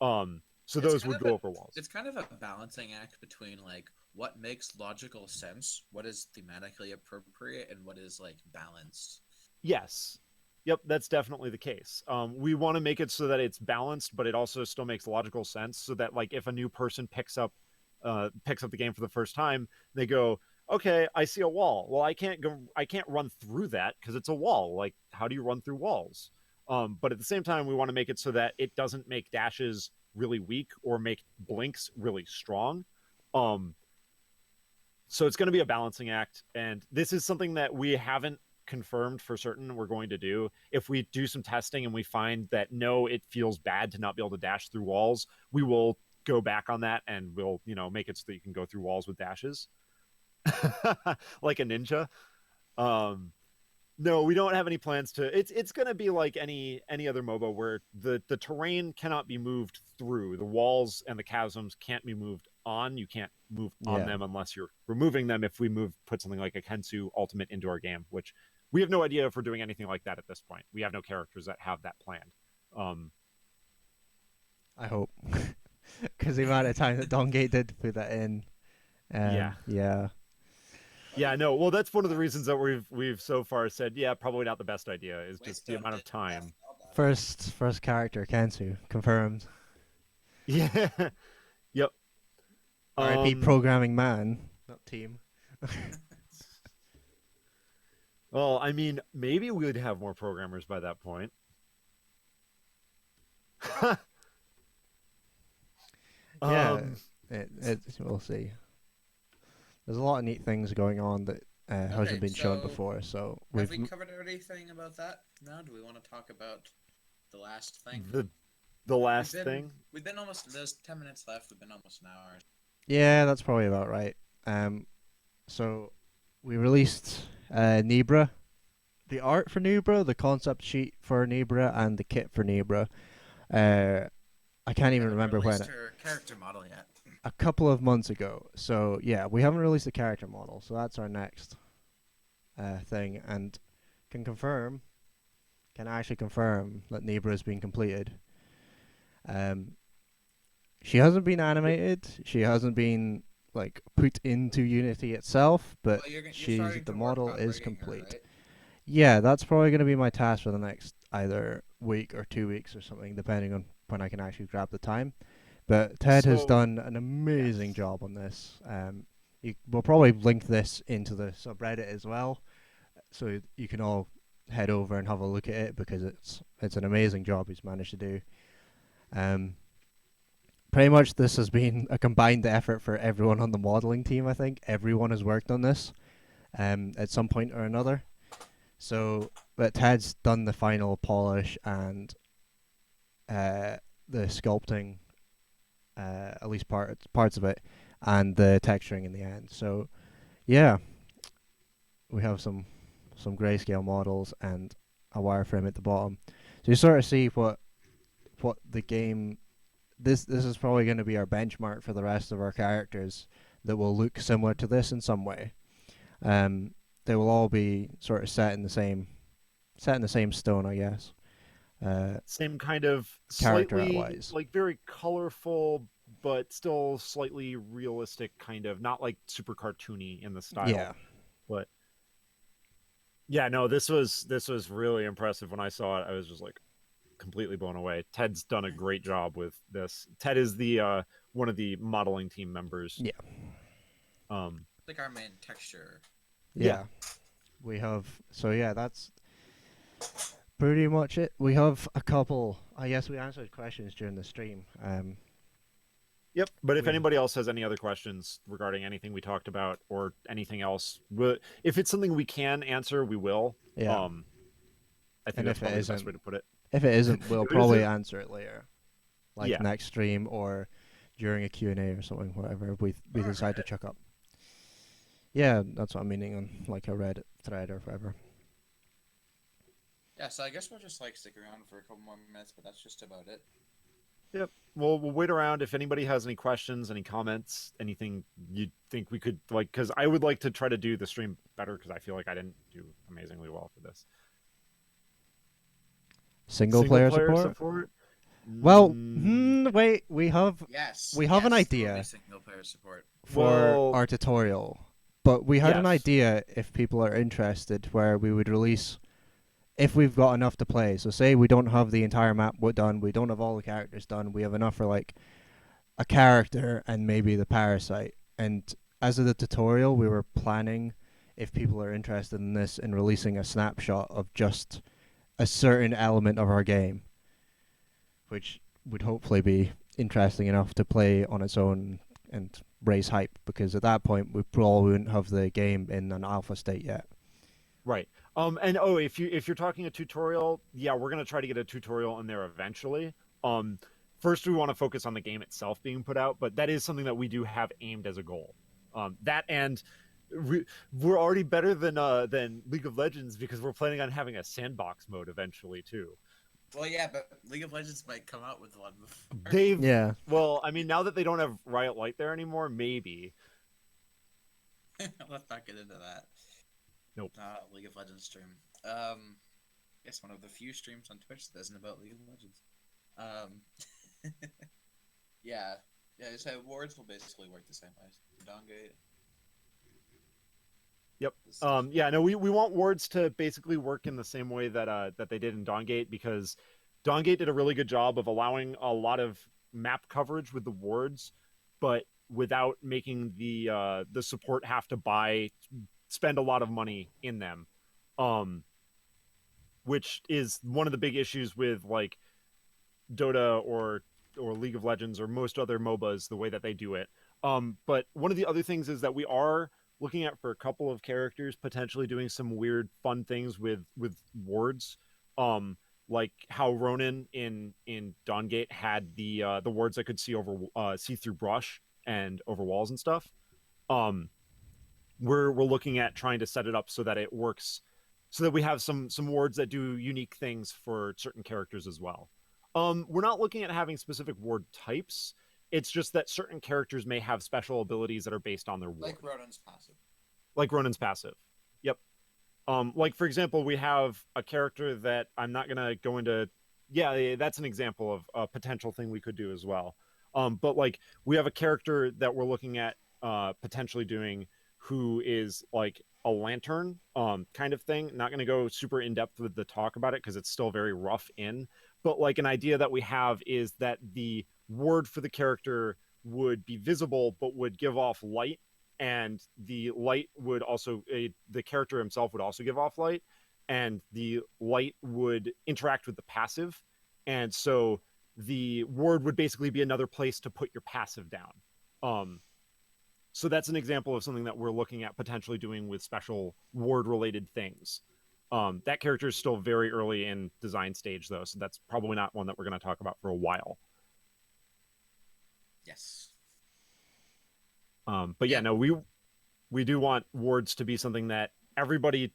So those would go over walls. It's kind of a balancing act between like what makes logical sense, what is thematically appropriate, and what is like balanced. Yes. Yep, that's definitely the case. We want to make it so that it's balanced, but it also still makes logical sense. So that like if a new person picks up the game for the first time, they go, "Okay, I see a wall. Well, I can't run through that because it's a wall. Like, how do you run through walls?" But at the same time, we want to make it so that it doesn't make dashes really weak or make blinks really strong. So it's going to be a balancing act, and this is something that we haven't confirmed for certain we're going to do. If we do some testing and we find that no, it feels bad to not be able to dash through walls, we will go back on that and we'll make it so that you can go through walls with dashes like a ninja. No, we don't have any plans to. It's going to be like any other MOBA where the terrain cannot be moved through. The walls and the chasms can't be moved on. You can't move on them unless you're removing them. If we put something like a Kensu ultimate into our game, which we have no idea if we're doing anything like that at this point. We have no characters that have that planned. I hope, because the amount of time that Dongate did put that in. Yeah, no. Well, that's one of the reasons that we've so far said, yeah, probably not the best idea is just the amount of time. First character, Kensu, confirmed. Yeah. Yep. R.I.P. Programming Man, not team. Well, I mean, maybe we would have more programmers by that point. Yeah, we'll see. There's a lot of neat things going on that hasn't Okay, been shown so before. So have we've we covered everything about that? Now, do we want to talk about the last thing? The last thing. We've been almost. There's 10 minutes left. We've been almost an hour. yeah, that's probably about right. So we released Nibra, the art for Nibra, the concept sheet for Nibra, and the kit for Nibra. I can't even remember when. Her character model yet. A couple of months ago. So yeah, we haven't released the character model, so that's our next thing, and can actually confirm that Nibra has been completed. She hasn't been animated. She hasn't been like put into Unity itself, but the model is complete. Her, right? Yeah, that's probably going to be my task for the next either week or 2 weeks or something, depending on when I can actually grab the time. But Ted has done an amazing job on this. We'll probably link this into the subreddit as well, so you can all head over and have a look at it, because it's an amazing job he's managed to do. Pretty much this has been a combined effort for everyone on the modeling team. I think everyone has worked on this at some point or another. So, but Ted's done the final polish and the sculpting, at least parts of it, and the texturing in the end. So, yeah, we have some grayscale models and a wireframe at the bottom. So you sort of see what the game. This is probably going to be our benchmark for the rest of our characters that will look similar to this in some way. They will all be sort of set in the same stone, I guess. Same kind of Character-wise. slightly like very colorful, but still slightly realistic, kind of not like super cartoony in the style. Yeah. But yeah, no, this was really impressive. When I saw it, I was just like completely blown away. Ted's done a great job with this. Ted is the one of the modeling team members. Yeah. Like our main texture. Yeah. We have, so yeah, that's pretty much it. We have a couple, I guess we answered questions during the stream. Yep, but if anybody else has any other questions regarding anything we talked about or anything else, if it's something we can answer, we will. Yeah. I think that's probably the best way to put it. If it isn't, we'll probably answer it later. Like next stream or during a Q&A or something, whatever we decide to chuck up. Yeah, that's what I'm meaning on like a Reddit thread or whatever. Yeah, so I guess we'll just like stick around for a couple more minutes, but that's just about it. Yep. Well, we'll wait around. If anybody has any questions, any comments, anything you think we could like, because I would like to try to do the stream better, because I feel like I didn't do amazingly well for this. Single player support? Well, wait, we have an idea single player support for our tutorial, but we had an idea if people are interested where we would release if we've got enough to play. So say we don't have the entire map done, we don't have all the characters done, we have enough for like a character and maybe the parasite. And as of the tutorial, we were planning, if people are interested in this, in releasing a snapshot of just a certain element of our game, which would hopefully be interesting enough to play on its own and raise hype, because at that point we probably wouldn't have the game in an alpha state yet. Right. And if you're talking a tutorial, yeah, we're gonna try to get a tutorial in there eventually. First we want to focus on the game itself being put out, but that is something that we do have aimed as a goal. That and we're already better than League of Legends, because we're planning on having a sandbox mode eventually too. Well, yeah, but League of Legends might come out with one before. Well, I mean, now that they don't have Riot Light there anymore, maybe. Let's not get into that. Nope. League of Legends stream. Guess one of the few streams on Twitch that isn't about League of Legends. Yeah. So awards will basically work the same way. Dongate. Yep. Yeah. No, we want wards to basically work in the same way that that they did in Dawngate, because Dawngate did a really good job of allowing a lot of map coverage with the wards, but without making the support have to spend a lot of money in them, which is one of the big issues with like Dota or League of Legends or most other MOBAs, the way that they do it. But one of the other things is that we are looking at, for a couple of characters, potentially doing some weird fun things with wards. Like how Ronin in Dawngate had the wards that could see through brush and over walls and stuff. Um, we're looking at trying to set it up so that it works, so that we have some wards that do unique things for certain characters as well. We're not looking at having specific ward types. It's just that certain characters may have special abilities that are based on their ward. Like Ronin's passive. Like Ronin's passive. Yep. Like for example, we have a character that I'm not gonna go into. Yeah, that's an example of a potential thing we could do as well. But like we have a character that we're looking at potentially doing, who is like a lantern kind of thing. Not going to go super in depth with the talk about it because it's still very rough in. But like an idea that we have is that the word for the character would be visible but would give off light, and the light would also the character himself would also give off light, and the light would interact with the passive, and so the word would basically be another place to put your passive down. So that's an example of something that we're looking at potentially doing with special ward related things. That character is still very early in design stage though, so that's probably not one that we're going to talk about for a while. Yes. But yeah, no, we do want wards to be something that everybody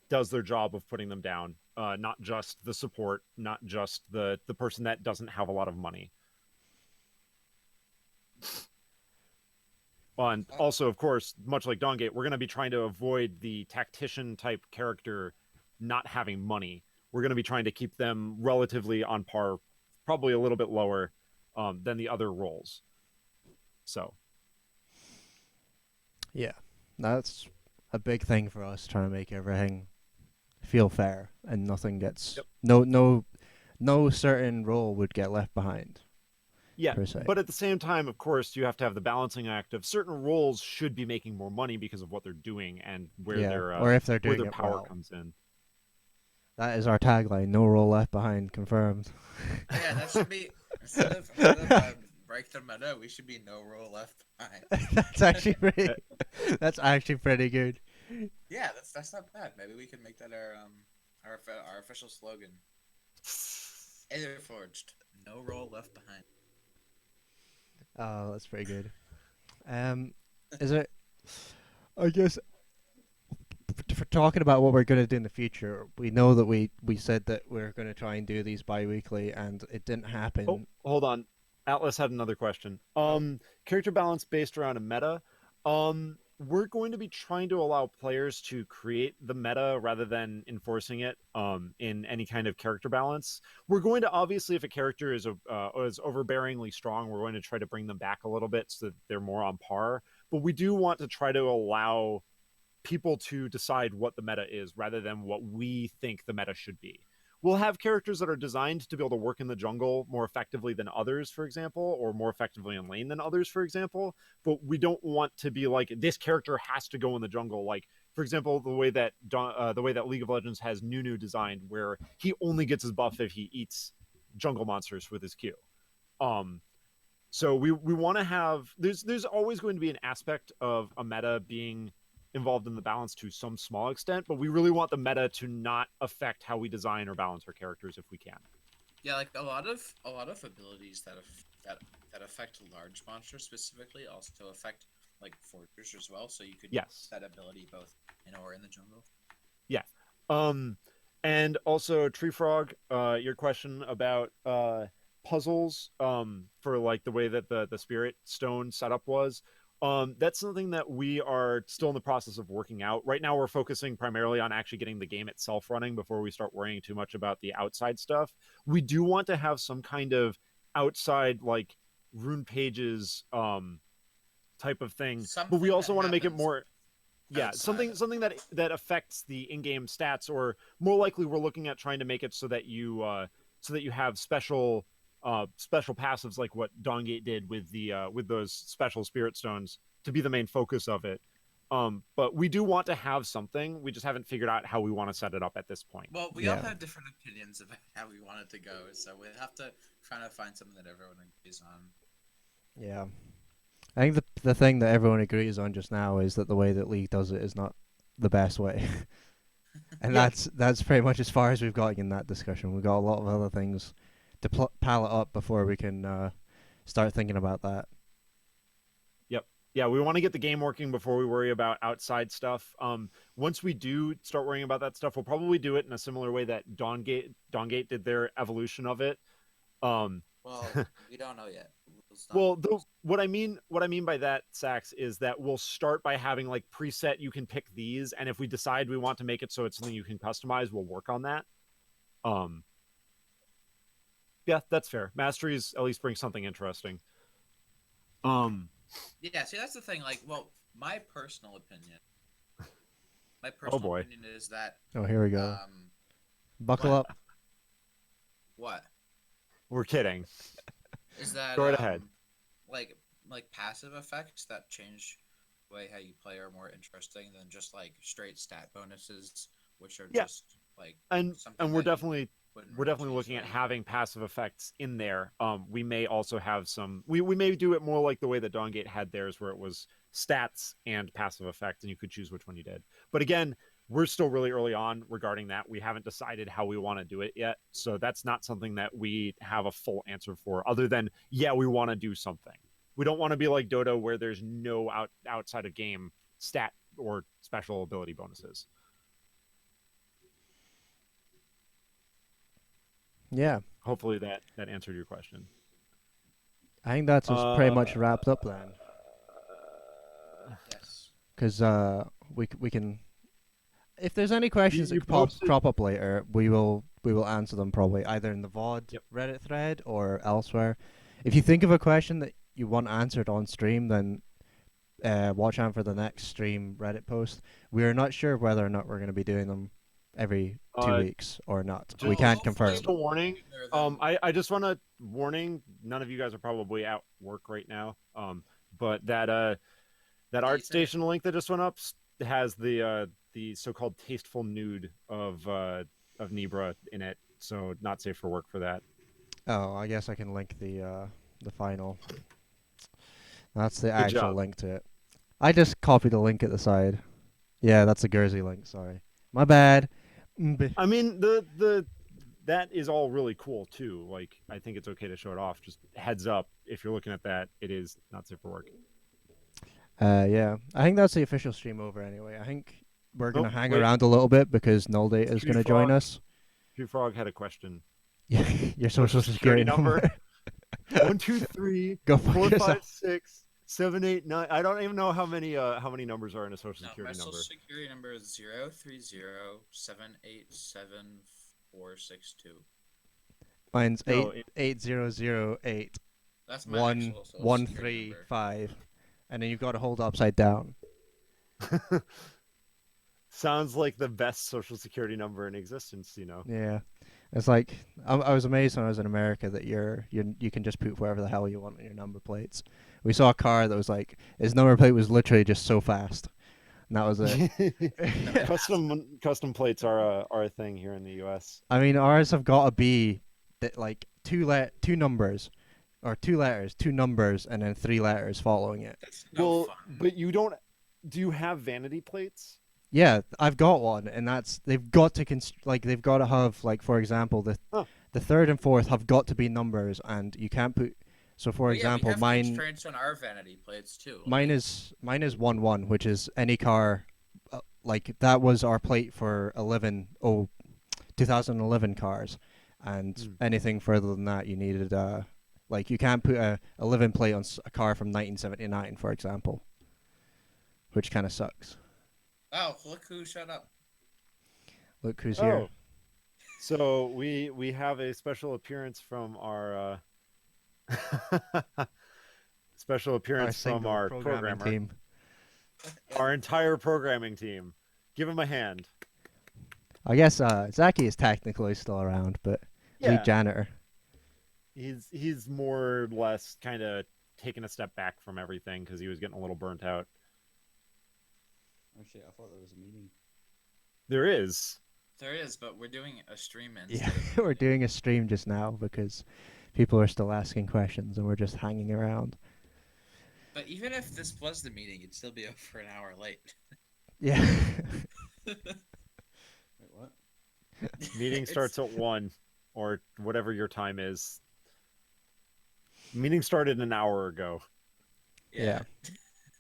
does their job of putting them down, not just the support, not just the person that doesn't have a lot of money. And also, of course, much like Dawngate, we're going to be trying to avoid the tactician type character not having money. We're going to be trying to keep them relatively on par, probably a little bit lower than the other roles. So, Yeah, that's a big thing for us, trying to make everything feel fair and nothing gets no certain role would get left behind. yeah, Per se. but at the same time, of course, you have to have the balancing act of certain roles should be making more money because of what they're doing and where or if they're where doing their it power well. comes in. That is our tagline: no role left behind. Confirmed. Yeah, that should be instead of break the meta, we should be no role left behind. That's actually pretty. That's actually pretty good. Yeah, that's not bad. Maybe we can make that our official slogan. AetherForged, no role left behind. Oh, that's pretty good. Is it? I guess for talking about what we're going to do in the future, we know that we said that we're going to try and do these bi-weekly, and it didn't happen. Oh, hold on. Atlas had another question. Character balance based around a meta. We're going to be trying to allow players to create the meta rather than enforcing it in any kind of character balance. We're going to, obviously, if a character is overbearingly strong, we're going to try to bring them back a little bit so that they're more on par. But we do want to try to allow people to decide what the meta is rather than what we think the meta should be. We'll have characters that are designed to be able to work in the jungle more effectively than others, for example, or more effectively in lane than others, for example. But we don't want to be like, this character has to go in the jungle. Like, for example, the way that League of Legends has Nunu designed, where he only gets his buff if he eats jungle monsters with his Q. So we want to have, there's always going to be an aspect of a meta being involved in the balance to some small extent, but we really want the meta to not affect how we design or balance our characters if we can. Yeah, like a lot of abilities that affect large monsters specifically also affect like forgers as well. So you could use that ability both in or in the jungle. Yeah. And also Tree Frog, your question about puzzles for like the way that the spirit stone setup was. That's something that we are still in the process of working out. Right now, we're focusing primarily on actually getting the game itself running before we start worrying too much about the outside stuff. We do want to have some kind of outside, like, rune pages type of thing, but we also want to make it more... Yeah, something that affects the in-game stats, or more likely we're looking at trying to make it so that you so that you have special passives like what Dawngate did with those special spirit stones to be the main focus of it. But we do want to have something. We just haven't figured out how we want to set it up at this point. Well, we all Yeah. have different opinions about how we want it to go, so we have to try to find something that everyone agrees on. Yeah. I think the thing that everyone agrees on just now is that the way that League does it is not the best way. And Yeah. that's pretty much as far as we've got in that discussion. We've got a lot of other things to palette up before we can start thinking about that. Yeah, we want to get the game working before we worry about outside stuff. Once we do start worrying about that stuff, we'll probably do it in a similar way that Dawngate did their evolution of it. Well, we don't know yet. Well, what I mean by that, Sax, is that we'll start by having like preset. You can pick these, and if we decide we want to make it so it's something you can customize, we'll work on that. Yeah, that's fair. Masteries at least bring something interesting. Yeah, see, that's the thing. Like, well, my personal opinion is that Oh, here we go. Buckle what? up. What We're kidding. is that? Go right ahead. Like passive effects that change the way how you play are more interesting than just like straight stat bonuses, which are just like and we're definitely change looking at really. having passive effects in there. We may also have some. We may do it more like the way that Dawngate had theirs, where it was stats and passive effects, and you could choose which one you did. But again, we're still really early on regarding that. We haven't decided how we want to do it yet, so that's not something that we have a full answer for. Other than we want to do something. We don't want to be like Dota, where there's no outside of game stat or special ability bonuses. Yeah. Hopefully that answered your question. I think that's us pretty much wrapped up then. Yes. Because we can. If there's any questions You that crop up later, we will answer them probably either in the VOD Reddit thread or elsewhere. If you think of a question that you want answered on stream, then watch out for the next stream Reddit post. We are not sure whether or not we're going to be doing them every 2 weeks or not. We can't confirm. Just a warning. I just want to warning. None of you guys are probably at work right now. But that ArtStation link that just went up has the so-called tasteful nude of Nibra in it. So not safe for work for that. Oh, I guess I can link the final. That's the actual link to it. I just copied the link at the side. Yeah, that's a Guernsey link. Sorry, my bad. I mean, that is all really cool too. Like, I think it's okay to show it off. Just heads up, if you're looking at that, it is not safe for work. Yeah, I think that's the official stream over anyway. I think we're gonna hang around a little bit because Null Data is gonna join us. Frog had a question. Your social security number. 1, 2, 3, 4, 5, 6, 7, 8, 9. I don't even know how many numbers are in a social security number. My social security number is 030787462. Mine's 8008. That's my 135, and then you've got to hold upside down. Sounds like the best social security number in existence, you know. Yeah, it's like I was amazed when I was in America that you can just put whatever the hell you want on your number plates. We saw a car that was like his number plate was literally just so fast, and that was it. Custom plates are a thing here in the U.S. I mean, ours have got to be that like two numbers, or 2 letters, 2 numbers, and then 3 letters following it. That's no fun. But you don't. Do you have vanity plates? Yeah, I've got one, and they've got to they've got to have, like, for example, the third and fourth have got to be numbers, and you can't put. So, for example, mine. Constraints on our vanity plates too. Mine is 1-1, which is any car. Like that was our plate for 2011 cars, and anything further than that, you needed like you can't put a 11 plate on a car from 1979, for example, which kind of sucks. Oh, look who shut up. Look who's here. So we have a special appearance from our programmer team. Our entire programming team. Give him a hand. I guess Zaki is technically still around, but lead janitor. He's more or less kind of taking a step back from everything because he was getting a little burnt out. Oh shit! I thought there was a meeting. There is. There is, but we're doing a stream Yeah, instead. we're doing a stream just now because people are still asking questions and we're just hanging around. But even if this was the meeting, it'd still be over an hour late. Yeah. Wait, what? Meeting It's- starts at 1 or whatever your time is. Meeting started an hour ago. Yeah.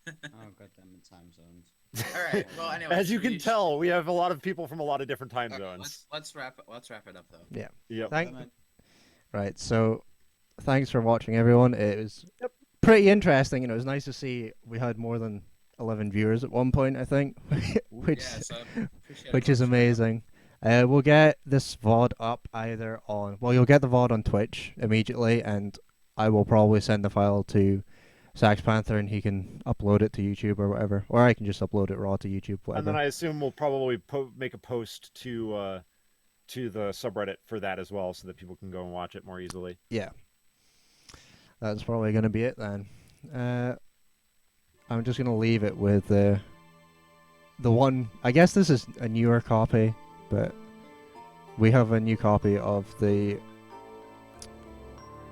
Oh goddamn it, time zones. All right. Well, anyway, As you should can we- tell, we have a lot of people from a lot of different time Okay, zones. let's wrap it up though. Yep. Right, so thanks for watching, everyone. It was Yep. pretty interesting, and it was nice to see we had more than 11 viewers at one point, I think, which Yeah, so appreciate which it, is folks. amazing. We'll get this VOD up either on... Well, you'll get the VOD on Twitch immediately, and I will probably send the file to Sax Panther, and he can upload it to YouTube or whatever. Or I can just upload it raw to YouTube, whatever. And then I assume we'll probably make a post to the subreddit for that as well, so that people can go and watch it more easily. Yeah. That's probably going to be it then. I'm just going to leave it with the one... I guess this is a newer copy, but we have a new copy of the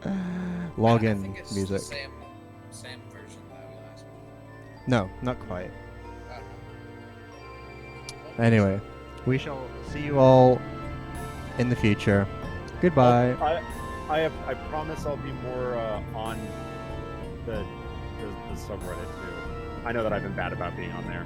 I login think it's music. The same version that we last one. No, not quite. I don't know. Anyway, we shall see you all in the future. Goodbye. I promise I'll be more on the subreddit too. I know that I've been bad about being on there.